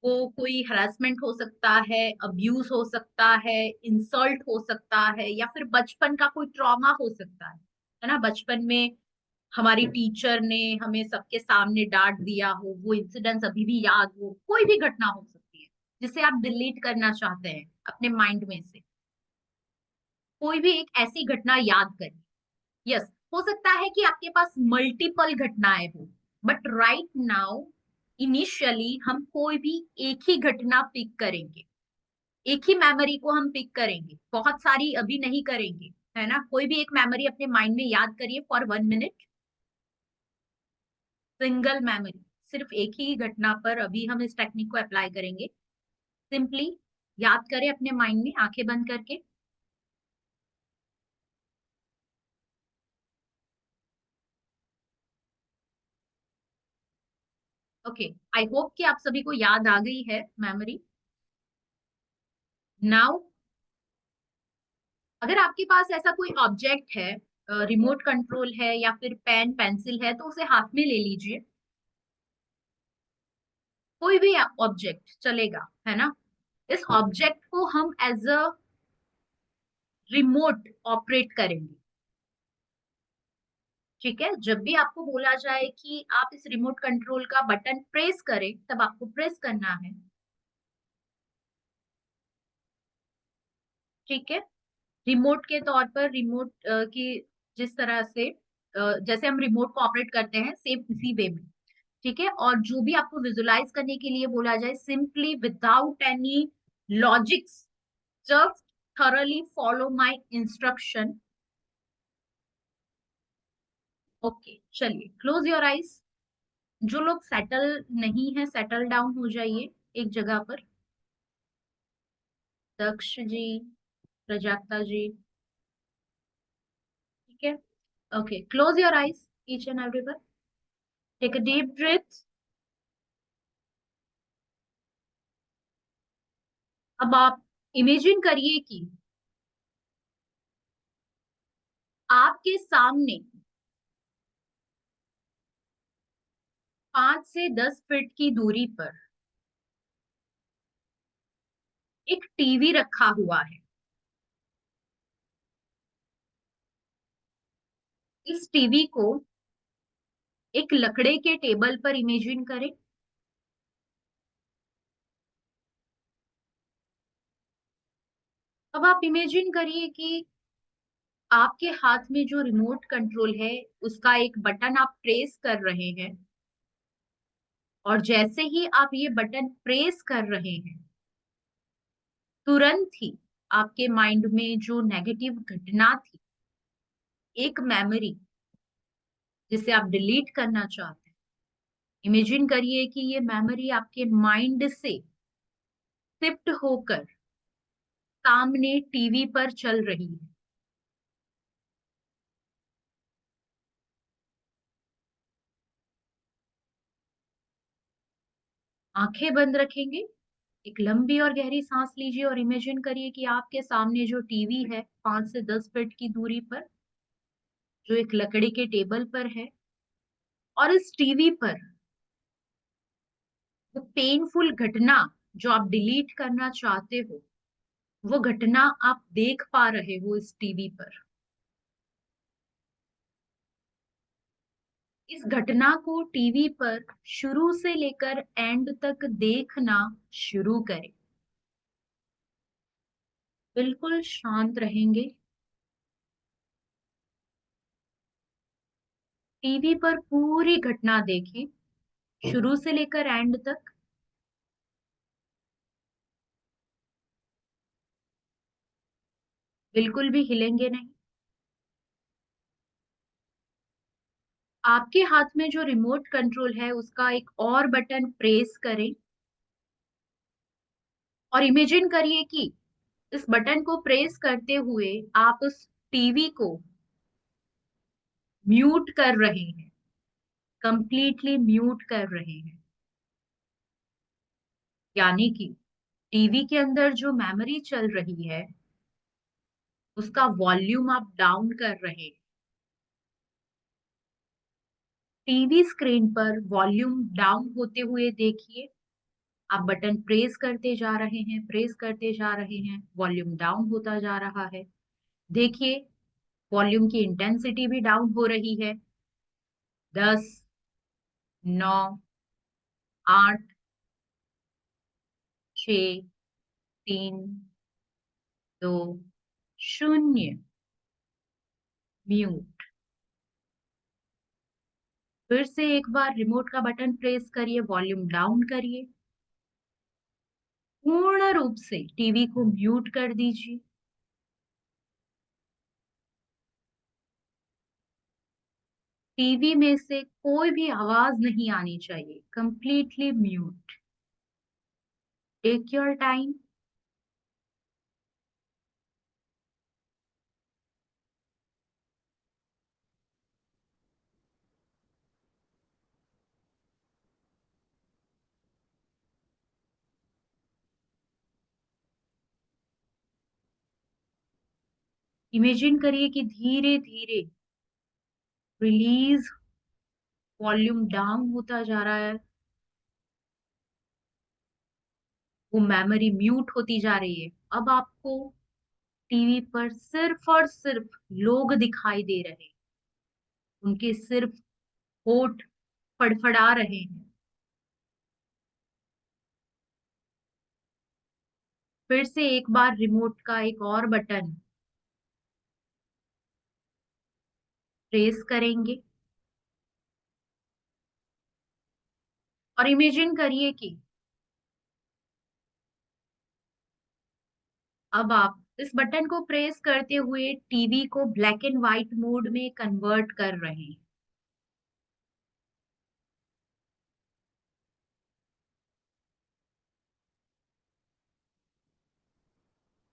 वो कोई हरासमेंट हो सकता है, अब्यूज हो सकता है, इंसल्ट हो सकता है, या फिर बचपन का कोई ट्रॉमा हो सकता है ना, बचपन में हमारी टीचर ने हमें सबके सामने डांट दिया हो, वो इंसिडेंट्स अभी भी याद हो, कोई भी घटना हो सकती है जिसे आप डिलीट करना चाहते हैं अपने माइंड में से। कोई भी एक ऐसी घटना याद करिए। यस, हो सकता है कि आपके पास मल्टीपल घटनाएं हो, बट राइट नाउ इनिशियली हम कोई भी एक ही घटना पिक करेंगे, एक ही मेमोरी को हम पिक करेंगे, बहुत सारी अभी नहीं करेंगे, है ना। कोई भी एक मेमोरी अपने माइंड में याद करिए फॉर 1 मिनट, सिंगल मेमोरी, सिर्फ एक ही घटना पर अभी हम इस टेक्निक को अप्लाई करेंगे। सिंपली याद करें अपने माइंड में, आंखें बंद करके। ओके, आई होप कि आप सभी को याद आ गई है मेमोरी। नाउ अगर आपके पास ऐसा कोई ऑब्जेक्ट है, रिमोट कंट्रोल है या फिर पेन पेंसिल है, तो उसे हाथ में ले लीजिए। कोई भी ऑब्जेक्ट चलेगा, है ना। इस ऑब्जेक्ट को हम एज अ रिमोट ऑपरेट करेंगे, ठीक है। जब भी आपको बोला जाए कि आप इस रिमोट कंट्रोल का बटन प्रेस करें, तब आपको प्रेस करना है, ठीक है। रिमोट के तौर पर रिमोट की जिस तरह से जैसे हम रिमोट को ऑपरेट करते हैं, सेम इसी वे में, ठीक है। और जो भी आपको विजुलाइज करने के लिए बोला जाए, simply without any logics, just thoroughly follow my instruction. Okay, चलिए, क्लोज योर आईज। जो लोग सेटल नहीं है, सेटल डाउन हो जाइए एक जगह पर। दक्ष जी, प्रजाक्ता जी, ठीक है। Okay, close your eyes, each and everyone, take a deep breath. अब आप इमेजिन करिए कि आपके सामने 5 से 10 फीट की दूरी पर एक टीवी रखा हुआ है। इस टीवी को एक लकड़े के टेबल पर इमेजिन करें। अब आप इमेजिन करिए कि आपके हाथ में जो रिमोट कंट्रोल है, उसका एक बटन आप प्रेस कर रहे हैं, और जैसे ही आप ये बटन प्रेस कर रहे हैं, तुरंत ही आपके माइंड में जो नेगेटिव घटना थी, एक मेमोरी जिसे आप डिलीट करना चाहते हैं, इमेजिन करिए कि ये मेमोरी आपके माइंड से शिफ्ट होकर सामने टीवी पर चल रही है। आंखें बंद रखेंगे, एक लंबी और गहरी सांस लीजिए और इमेजिन करिए कि आपके सामने जो टीवी है 5 से 10 फीट की दूरी पर, जो एक लकड़ी के टेबल पर है, और इस टीवी पर वो पेनफुल घटना जो आप डिलीट करना चाहते हो, वो घटना आप देख पा रहे हो इस टीवी पर। इस घटना को टीवी पर शुरू से लेकर एंड तक देखना शुरू करें। बिल्कुल शांत रहेंगे। टीवी पर पूरी घटना देखें, शुरू से लेकर एंड तक। बिल्कुल भी हिलेंगे नहीं। आपके हाथ में जो रिमोट कंट्रोल है उसका एक और बटन प्रेस करें और इमेजिन करिए कि इस बटन को प्रेस करते हुए आप उस टीवी को म्यूट कर रहे हैं, कंप्लीटली म्यूट कर रहे हैं। यानी कि टीवी के अंदर जो मेमोरी चल रही है उसका वॉल्यूम आप डाउन कर रहे हैं। टीवी स्क्रीन पर वॉल्यूम डाउन होते हुए देखिए। आप बटन प्रेस करते जा रहे हैं, प्रेस करते जा रहे हैं, वॉल्यूम डाउन होता जा रहा है। देखिए, वॉल्यूम की इंटेंसिटी भी डाउन हो रही है। 10, 9, 8, 6, 3, 2, 0, म्यूट। फिर से एक बार रिमोट का बटन प्रेस करिए, वॉल्यूम डाउन करिए, पूर्ण रूप से टीवी को म्यूट कर दीजिए। टीवी में से कोई भी आवाज नहीं आनी चाहिए, completely mute. Take your time. Imagine करिए कि धीरे धीरे रिलीज वॉल्यूम डाउन होता जा रहा है, वो मेमोरी म्यूट होती जा रही है। अब आपको टीवी पर सिर्फ और सिर्फ लोग दिखाई दे रहे हैं, उनके सिर्फ होठ फड़फड़ा रहे हैं। फिर से एक बार रिमोट का एक और बटन प्रेस करेंगे और इमेजिन करिए कि अब आप इस बटन को प्रेस करते हुए टीवी को ब्लैक एंड व्हाइट मोड में कन्वर्ट कर रहे हैं।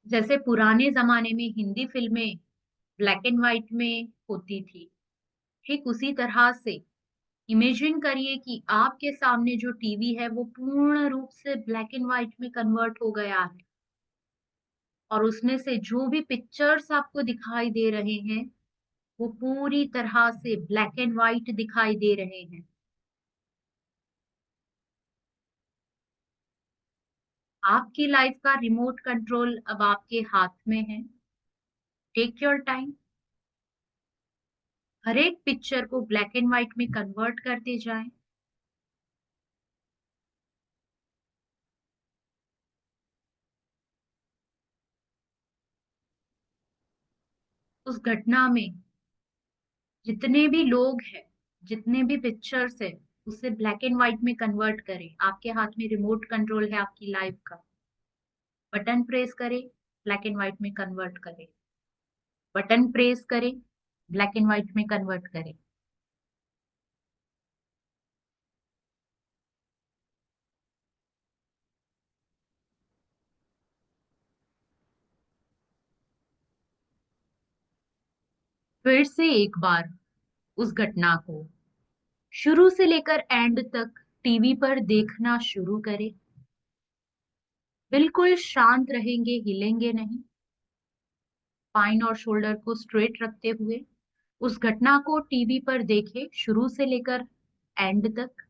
जैसे पुराने जमाने में हिंदी फिल्में ब्लैक एंड व्हाइट में होती थी, ठीक उसी तरह से इमेजिन करिए कि आपके सामने जो टीवी है वो पूर्ण रूप से ब्लैक एंड व्हाइट में कन्वर्ट हो गया है और उसमें से जो भी पिक्चर्स आपको दिखाई दे रहे हैं वो पूरी तरह से ब्लैक एंड व्हाइट दिखाई दे रहे हैं। आपकी लाइफ का रिमोट कंट्रोल अब आपके हाथ में है। Take your time. हर एक पिक्चर को ब्लैक एंड व्हाइट में कन्वर्ट करते जाएं। उस घटना में जितने भी लोग हैं, जितने भी पिक्चर्स है, उसे ब्लैक एंड व्हाइट में कन्वर्ट करें। आपके हाथ में रिमोट कंट्रोल है आपकी लाइफ का। बटन प्रेस करें, ब्लैक एंड व्हाइट में कन्वर्ट करें। बटन प्रेस करें, ब्लैक एंड व्हाइट में कन्वर्ट करें। फिर से एक बार उस घटना को शुरू से लेकर एंड तक टीवी पर देखना शुरू करें। बिल्कुल शांत रहेंगे, हिलेंगे नहीं। स्पाइन और शोल्डर को स्ट्रेट रखते हुए उस घटना को टीवी पर देखें, शुरू से लेकर एंड तक।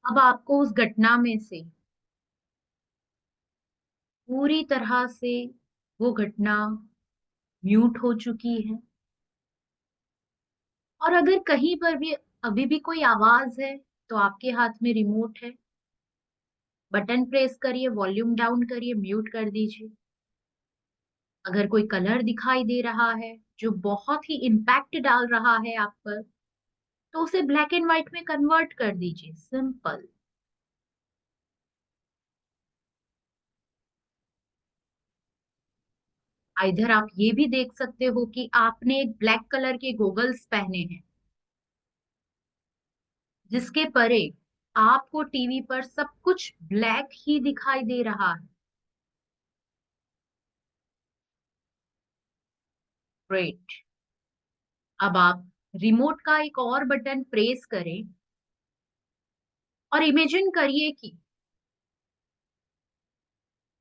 अब आपको उस घटना में से पूरी तरह से वो घटना म्यूट हो चुकी है, और अगर कहीं पर भी अभी भी कोई आवाज है तो आपके हाथ में रिमोट है। बटन प्रेस करिए, वॉल्यूम डाउन करिए, म्यूट कर दीजिए। अगर कोई कलर दिखाई दे रहा है जो बहुत ही इम्पैक्ट डाल रहा है आप पर, तो उसे ब्लैक एंड व्हाइट में कन्वर्ट कर दीजिए, सिंपल। इधर आप ये भी देख सकते हो कि आपने एक ब्लैक कलर के गोगल्स पहने हैं, जिसके परे आपको टीवी पर सब कुछ ब्लैक ही दिखाई दे रहा है। ग्रेट। अब आप रिमोट का एक और बटन प्रेस करें और इमेजिन करिए कि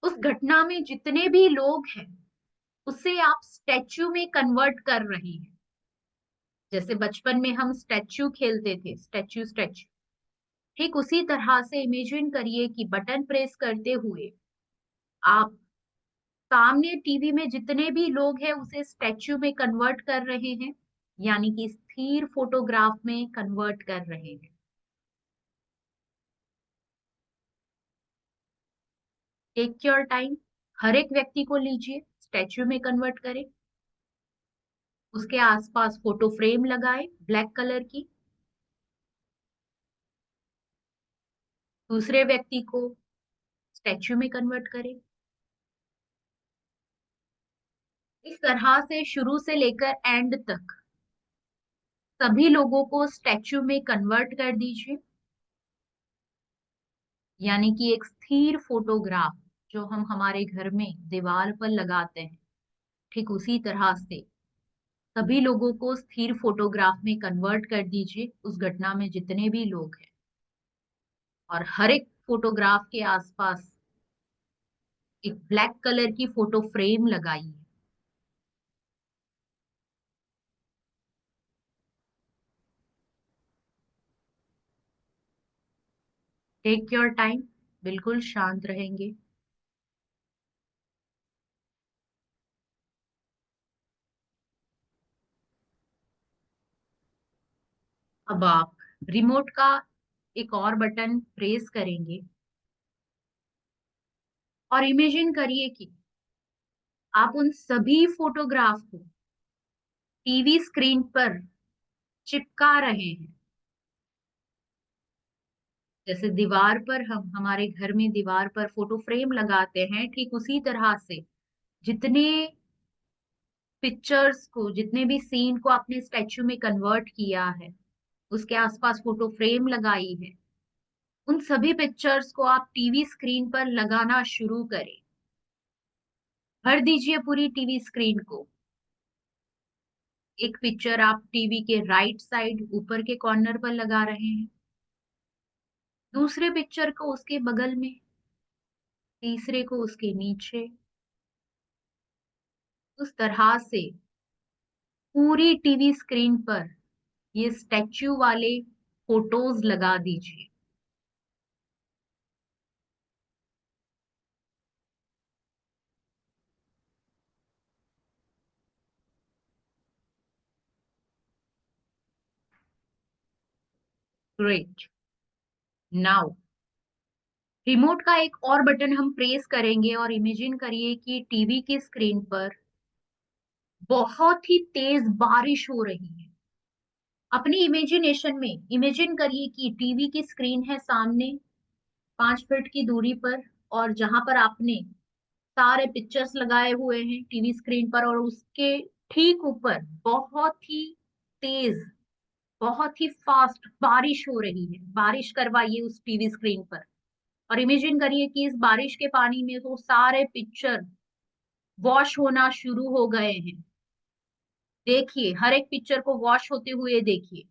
उस घटना में जितने भी लोग हैं उसे आप स्टैच्यू में कन्वर्ट कर रहे हैं। जैसे बचपन में हम स्टैच्यू खेलते थे, स्टैच्यू स्टैच्यू, ठीक उसी तरह से इमेजिन करिए कि बटन प्रेस करते हुए आप सामने टीवी में जितने भी लोग हैं उसे स्टैच्यू में कन्वर्ट कर रहे हैं, यानी कि स्थिर फोटोग्राफ में कन्वर्ट कर रहे हैं। Take your time. हर एक व्यक्ति को लीजिए, स्टैच्यू में कन्वर्ट करें। उसके आसपास फोटो फ्रेम लगाए ब्लैक कलर की। दूसरे व्यक्ति को स्टैच्यू में कन्वर्ट करें। इस तरह से शुरू से लेकर एंड तक सभी लोगों को स्टैच्यू में कन्वर्ट कर दीजिए, यानी कि एक स्थिर फोटोग्राफ जो हम हमारे घर में दीवार पर लगाते हैं, ठीक उसी तरह से सभी लोगों को स्थिर फोटोग्राफ में कन्वर्ट कर दीजिए, उस घटना में जितने भी लोग हैं। और हर एक फोटोग्राफ के आसपास एक ब्लैक कलर की फोटो फ्रेम लगाइए। टेक योर टाइम, बिल्कुल शांत रहेंगे। अब आप रिमोट का एक और बटन प्रेस करेंगे और इमेजिन करिए कि आप उन सभी फोटोग्राफ को टीवी स्क्रीन पर चिपका रहे हैं। जैसे दीवार पर हम हमारे घर में दीवार पर फोटो फ्रेम लगाते हैं, ठीक उसी तरह से जितने पिक्चर्स को, जितने भी सीन को आपने स्टैच्यू में कन्वर्ट किया है, उसके आसपास फोटो फ्रेम लगाई है, उन सभी पिक्चर्स को आप टीवी स्क्रीन पर लगाना शुरू करें। भर दीजिए पूरी टीवी स्क्रीन को। एक पिक्चर आप टीवी के राइट साइड ऊपर के कॉर्नर पर लगा रहे हैं, दूसरे पिक्चर को उसके बगल में, तीसरे को उसके नीचे। उस तरह से पूरी टीवी स्क्रीन पर ये स्टैच्यू वाले फोटोज लगा दीजिए। ग्रेट। नाउ रिमोट का एक और बटन हम प्रेस करेंगे और इमेजिन करिए कि टीवी की स्क्रीन पर बहुत ही तेज बारिश हो रही है। अपनी इमेजिनेशन में इमेजिन करिए कि टीवी की स्क्रीन है सामने 5 फीट की दूरी पर, और जहां पर आपने सारे पिक्चर्स लगाए हुए हैं टीवी स्क्रीन पर, और उसके ठीक ऊपर बहुत ही तेज बहुत ही फास्ट बारिश हो रही है, बारिश करवाइए उस टीवी स्क्रीन पर। और इमेजिन करिए कि इस बारिश के पानी में तो सारे पिक्चर वॉश होना शुरू हो गए हैं। देखिए हर एक पिक्चर को वॉश होते हुए देखिए,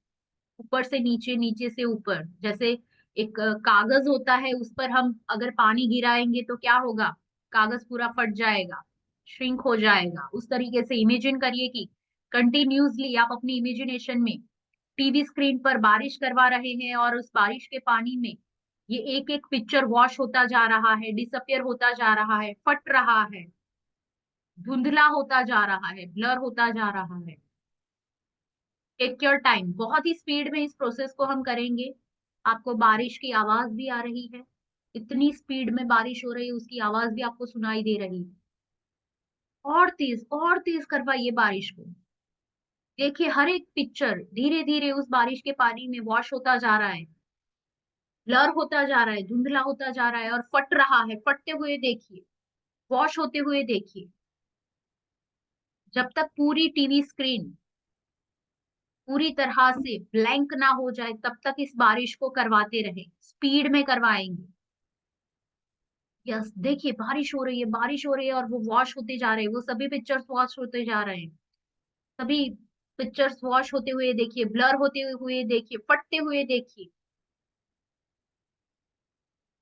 ऊपर से नीचे, नीचे से ऊपर। जैसे एक कागज होता है, उस पर हम अगर पानी गिराएंगे तो क्या होगा, कागज पूरा फट जाएगा, श्रिंक हो जाएगा। उस तरीके से इमेजिन करिए कि कंटिन्यूसली आप अपनी इमेजिनेशन में टीवी स्क्रीन पर बारिश करवा रहे हैं, और उस बारिश के पानी में ये एक एक पिक्चर वॉश होता जा रहा है, डिसअपियर होता जा रहा है, फट रहा है, धुंधला होता जा रहा है, ब्लर होता जा रहा है। टेक योर टाइम, बहुत ही स्पीड में इस प्रोसेस को हम करेंगे। आपको बारिश की आवाज भी आ रही है, इतनी स्पीड में बारिश हो रही है, उसकी आवाज भी आपको सुनाई दे रही है। और तेज करवाइए बारिश को। देखिए हर एक पिक्चर धीरे धीरे उस बारिश के पानी में वॉश होता जा रहा है, ब्लर होता जा रहा है, धुंधला होता जा रहा है, और फट रहा है। फटते हुए देखिए, वॉश होते हुए देखिए। जब तक पूरी टीवी स्क्रीन पूरी तरह से ब्लैंक ना हो जाए, तब तक इस बारिश को करवाते रहे, स्पीड में करवाएंगे। यस, देखिए बारिश हो रही है, बारिश हो रही है, और वो वॉश होते जा रहे हैं, वो सभी पिक्चर्स वॉश होते जा रहे हैं। सभी पिक्चर्स वॉश होते हुए देखिए, ब्लर होते हुए देखिए, फटते हुए देखिए।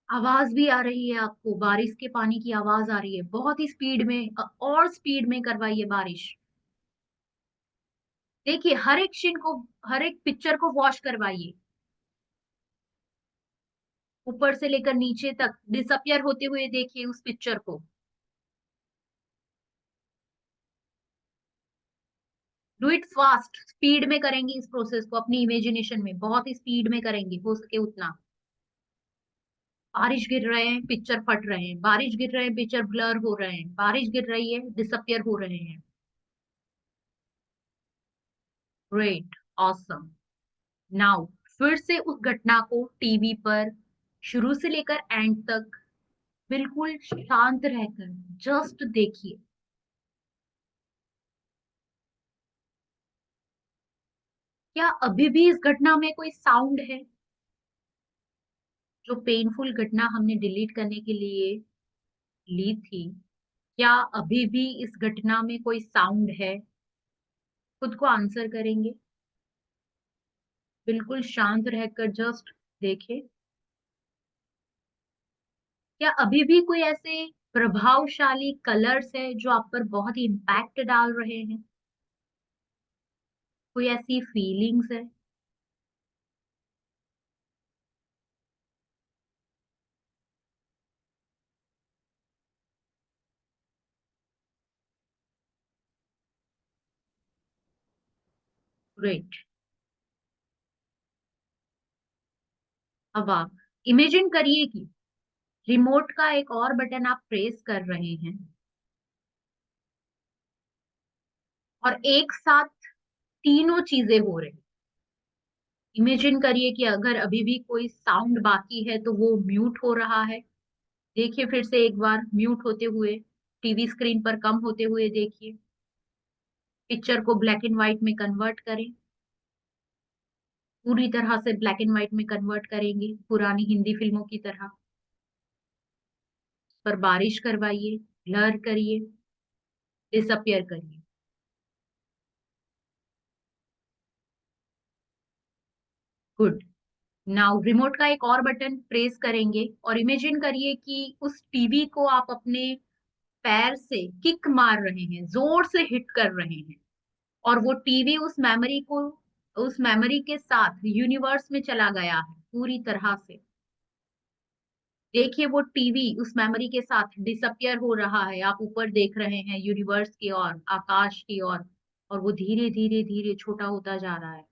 आवाज भी आ रही है आपको, बारिश के पानी की आवाज आ रही है, बहुत ही स्पीड में, और स्पीड में करवाइए बारिश। देखिए हर एक सीन को, हर एक पिक्चर को वॉश करवाइए, ऊपर से लेकर नीचे तक डिसअपियर होते हुए देखिए उस पिक्चर को। डू इट फास्ट, स्पीड में करेंगे इस प्रोसेस को, अपनी इमेजिनेशन में बहुत ही स्पीड में करेंगे, हो सके उतना। बारिश गिर रहे हैं, पिक्चर फट रहे हैं, बारिश गिर रहे हैं, पिक्चर ब्लर हो रहे हैं, बारिश गिर रही है, डिसअपियर हो रहे हैं। Great, awesome. नाउ फिर से उस घटना को टीवी पर शुरू से लेकर एंड तक बिल्कुल शांत रहकर जस्ट देखिए। क्या अभी भी इस घटना में कोई साउंड है? जो पेनफुल घटना हमने डिलीट करने के लिए ली थी, क्या अभी भी इस घटना में कोई साउंड है? खुद को आंसर करेंगे, बिल्कुल शांत रहकर जस्ट देखे। क्या अभी भी कोई ऐसे प्रभावशाली कलर्स है जो आप पर बहुत ही इम्पैक्ट डाल रहे हैं? कोई ऐसी फीलिंग्स है? ग्रेट। अब आप इमेजिन करिए कि रिमोट का एक और बटन आप प्रेस कर रहे हैं, और एक साथ तीनों चीजें हो रही। इमेजिन करिए कि अगर अभी भी कोई साउंड बाकी है तो वो म्यूट हो रहा है। देखिए फिर से एक बार म्यूट होते हुए, टीवी स्क्रीन पर कम होते हुए देखिए। पिक्चर को ब्लैक एंड व्हाइट में कन्वर्ट करें, पूरी तरह से ब्लैक एंड व्हाइट में कन्वर्ट करेंगे, पुरानी हिंदी फिल्मों की तरह। पर बारिश करवाइए, ब्लर करिए, डिसअपियर करिए। गुड। नाउ रिमोट का एक और बटन प्रेस करेंगे, और इमेजिन करिए कि उस टीवी को आप अपने पैर से किक मार रहे हैं, जोर से हिट कर रहे हैं, और वो टीवी उस मेमोरी के साथ यूनिवर्स में चला गया है पूरी तरह से। देखिए वो टीवी उस मेमोरी के साथ डिसअपियर हो रहा है, आप ऊपर देख रहे हैं यूनिवर्स की ओर, आकाश की ओर, और वो धीरे धीरे धीरे छोटा होता जा रहा है,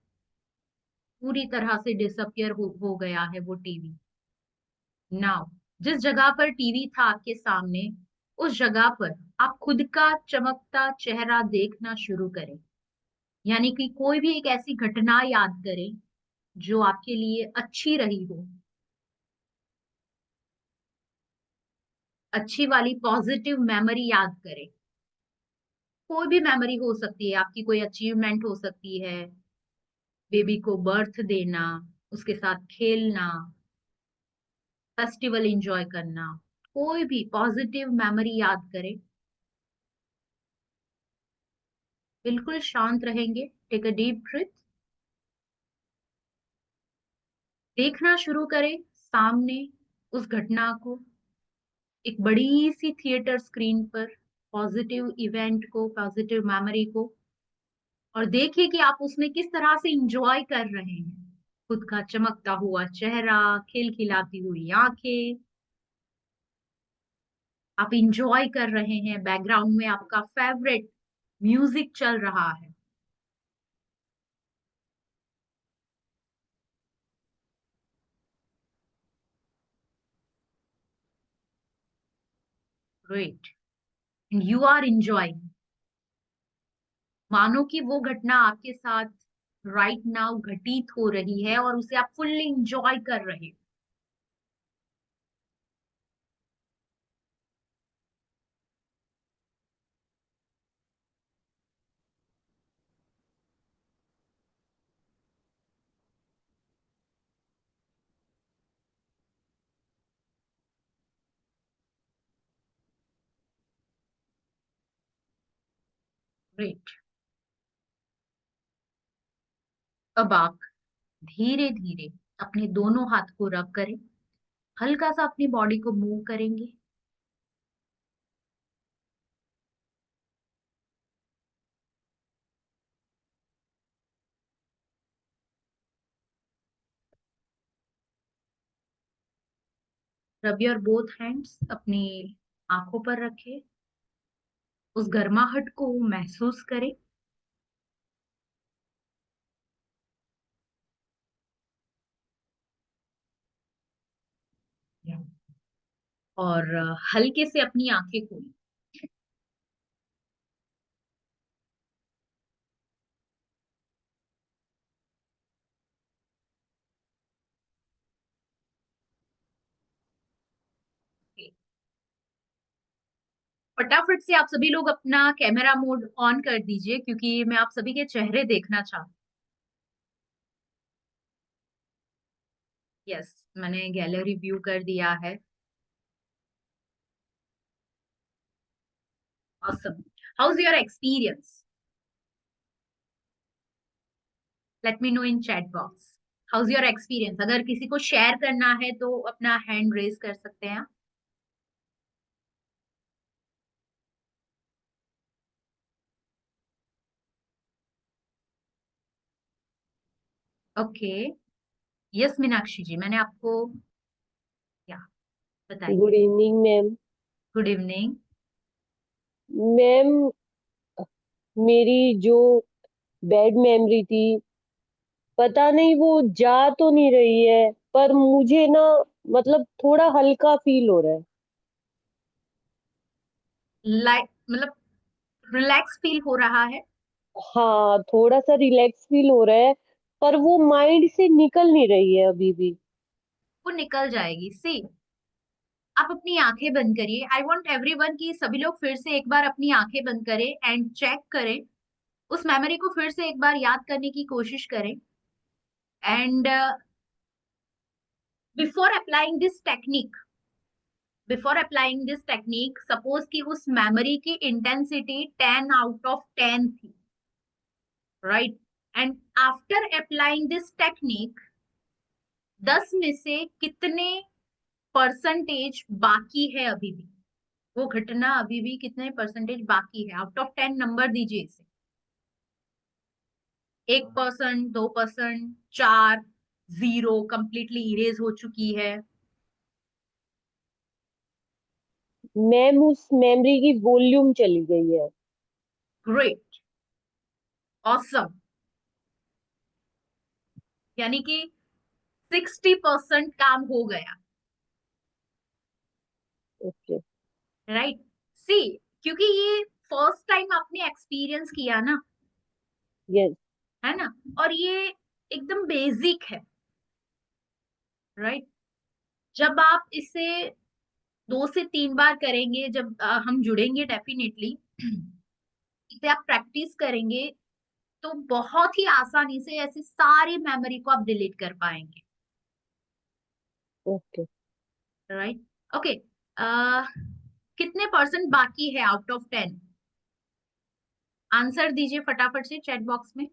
पूरी तरह से डिसअपियर हो गया है वो टीवी। नाउ जिस जगह पर टीवी था आपके सामने, उस जगह पर आप खुद का चमकता चेहरा देखना शुरू करें। यानी कि कोई भी एक ऐसी घटना याद करें जो आपके लिए अच्छी रही हो, अच्छी वाली पॉजिटिव मेमोरी याद करें। कोई भी मेमोरी हो सकती है, आपकी कोई अचीवमेंट हो सकती है, बेबी को बर्थ देना, उसके साथ खेलना, फेस्टिवल एंजॉय करना, कोई भी पॉजिटिव मेमोरी याद करें। बिल्कुल शांत रहेंगे। Take a deep breath. देखना शुरू करें सामने उस घटना को, एक बड़ी सी थिएटर स्क्रीन पर, पॉजिटिव इवेंट को, पॉजिटिव मेमोरी को, और देखिए कि आप उसमें किस तरह से इंजॉय कर रहे हैं। खुद का चमकता हुआ चेहरा, खिलखिलाती हुई आंखें, आप इंजॉय कर रहे हैं। बैकग्राउंड में आपका फेवरेट म्यूजिक चल रहा है। Great. And you are enjoying. मानो कि वो घटना आपके साथ राइट नाउ घटित हो रही है और उसे आप फुल्ली इंजॉय कर रहे हैं। ग्रेट। अब आप धीरे धीरे अपने दोनों हाथ को रब करें, हल्का सा अपनी बॉडी को मूव करेंगे। रब योर बोथ हैंड्स, अपनी आंखों पर रखें, उस गर्माहट को महसूस करें। और हल्के से अपनी आंखें खोलें। फटाफट से आप सभी लोग अपना कैमरा मोड ऑन कर दीजिए, क्योंकि मैं आप सभी के चेहरे देखना चाहती हूँ। यस, मैंने गैलरी व्यू कर दिया है। Awesome. How is your experience? Let me know in chat box. How is your experience? अगर किसी को शेयर करना है तो अपना हैंड रेज कर सकते हैं। ओके। यस मीनाक्षी जी, मैंने आपको क्या गुड बताइए। Evening ma'am. Good evening. Ma'am, मेरी जो बैड मेमोरी थी, पता नहीं वो जा तो नहीं रही है, पर मुझे ना मतलब थोड़ा हल्का फील हो रहा है। लाइक मतलब रिलैक्स फील हो रहा है। हाँ, थोड़ा सा रिलैक्स फील हो रहा है, पर वो माइंड से निकल नहीं रही है अभी भी। वो निकल जाएगी। सी, आप अपनी आंखें बंद करिए। आई वॉन्ट एवरीवन कि सभी लोग फिर से एक बार अपनी आंखें बंद करें एंड चेक करें, उस मेमोरी को फिर से एक बार याद करने की कोशिश करें। And before applying this technique before applying this technique, suppose कि उस मेमोरी की इंटेंसिटी 10 आउट ऑफ 10 थी, right? And after applying this technique, 10 में से कितने परसेंटेज बाकी है अभी भी? वो घटना अभी भी कितने परसेंटेज बाकी है? आउट ऑफ 10 नंबर दीजिए इसे। 1%, 2%, 4, 0, कंप्लीटली इरेज हो चुकी है। मैम, उस मेमोरी की वॉल्यूम चली गई है। ग्रेट। ऑसम। यानी कि 60% काम हो गया। ओके। राइट। सी, क्योंकि ये फर्स्ट टाइम आपने एक्सपीरियंस किया ना, यस। है ना? और ये एकदम बेसिक है, राइट? जब आप इसे 2 से 3 बार करेंगे, जब हम जुड़ेंगे डेफिनेटली, इसे आप प्रैक्टिस करेंगे, तो बहुत ही आसानी से ऐसी सारी मेमोरी को आप डिलीट कर पाएंगे। ओके। Right, okay. कितने परसेंट बाकी है आउट ऑफ 10? आंसर दीजिए फटाफट से चैट बॉक्स में।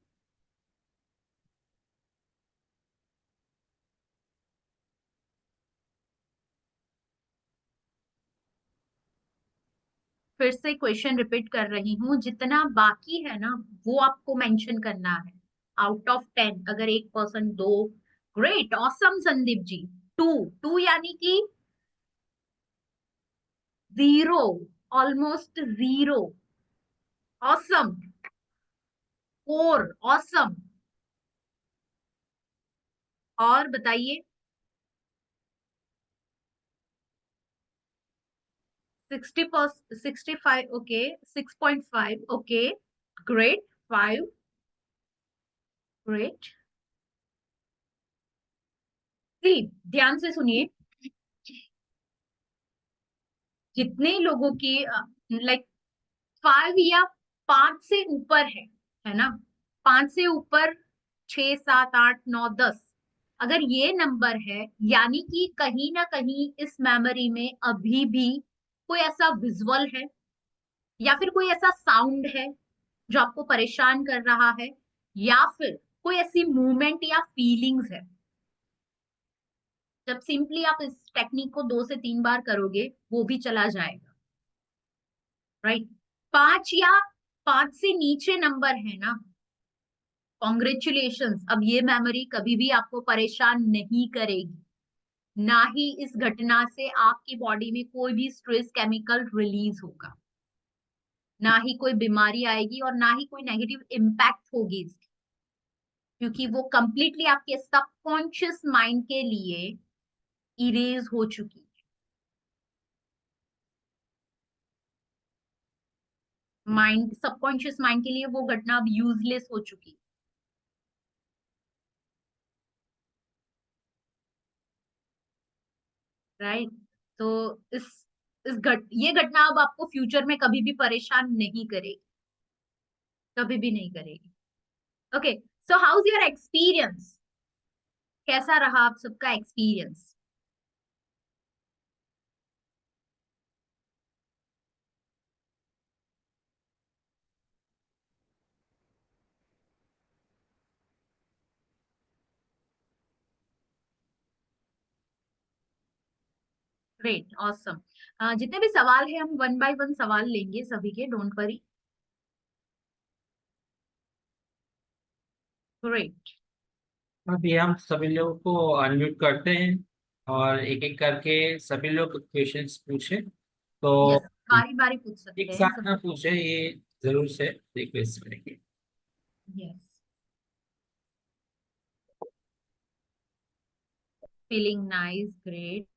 फिर से क्वेश्चन रिपीट कर रही हूँ, जितना बाकी है ना वो आपको मेंशन करना है। आउट ऑफ 10 अगर 1%, दो, great, awesome Sandeep ji. Two, two यानी कि zero, almost zero, awesome. Four, awesome. और बताइए। 60%, 65, ओके। 6.5, okay, great. 5, ग्रेट। ध्यान से सुनिए, जितने लोगों की लाइक 5 या 5 से ऊपर है ना, 5 से ऊपर, 6, 7, 8, 9, 10, अगर ये नंबर है यानी कि कहीं ना कहीं इस मेमोरी में अभी भी कोई ऐसा विजुअल है या फिर कोई ऐसा साउंड है जो आपको परेशान कर रहा है, या फिर कोई ऐसी मूवमेंट या फीलिंग्स है। जब सिंपली आप इस टेक्निक को 2 से 3 बार करोगे वो भी चला जाएगा। राइट, 5 या 5 से नीचे नंबर है ना, कॉन्ग्रेचुलेशंस, अब ये मेमोरी कभी भी आपको परेशान नहीं करेगी। ना ही इस घटना से आपकी बॉडी में कोई भी स्ट्रेस केमिकल रिलीज होगा, ना ही कोई बीमारी आएगी और ना ही कोई नेगेटिव इम्पैक्ट होगी इसकी, क्योंकि वो कंप्लीटली आपके सबकॉन्शियस माइंड के लिए इरेज हो चुकी है। माइंड, सबकॉन्शियस माइंड के लिए वो घटना अब यूजलेस हो चुकी है। राइट, तो ये घटना अब आपको फ्यूचर में कभी भी परेशान नहीं करेगी, कभी भी नहीं करेगी। Okay, so how is your experience? कैसा रहा आप सबका एक्सपीरियंस? Great, awesome. जितने भी सवाल है हम 1 बाय 1 सवाल लेंगे सभी के, डोंट वरी। ग्रेट। अभी हम सभी लोगों को अनम्यूट करते हैं और एक एक करके सभी लोग क्वेश्चंस पूछे, तो यस, बारी बारी पूछ एक सकते हैं साथ सब। ना पूछे, ये जरूर से रिक्वेस्ट करेंगे। Yes, feeling nice, great.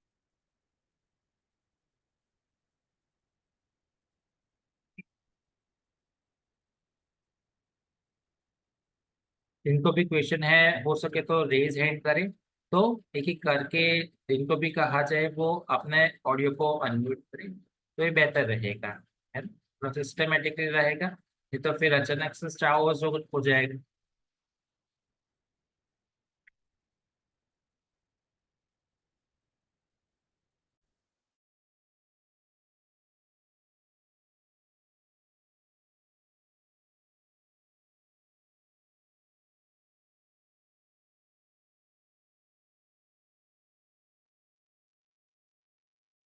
जिनको भी क्वेश्चन है हो सके तो रेज हैंड करें, तो एक एक करके जिनको भी कहा जाए वो अपने ऑडियो को अनम्यूट करें, तो ये बेहतर रहेगा, है ना, सिस्टमेटिकली रहेगा, नहीं तो फिर अचानक से चाहो हो जाएगा।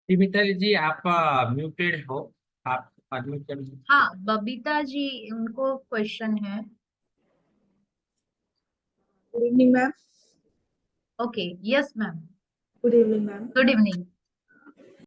मिताली जी आप म्यूटेड हो, आप अनम्यूट कर। हाँ, बबीता जी, उनको क्वेश्चन है। Good evening ma'am. Okay, yes ma'am. Good evening ma'am. Good evening.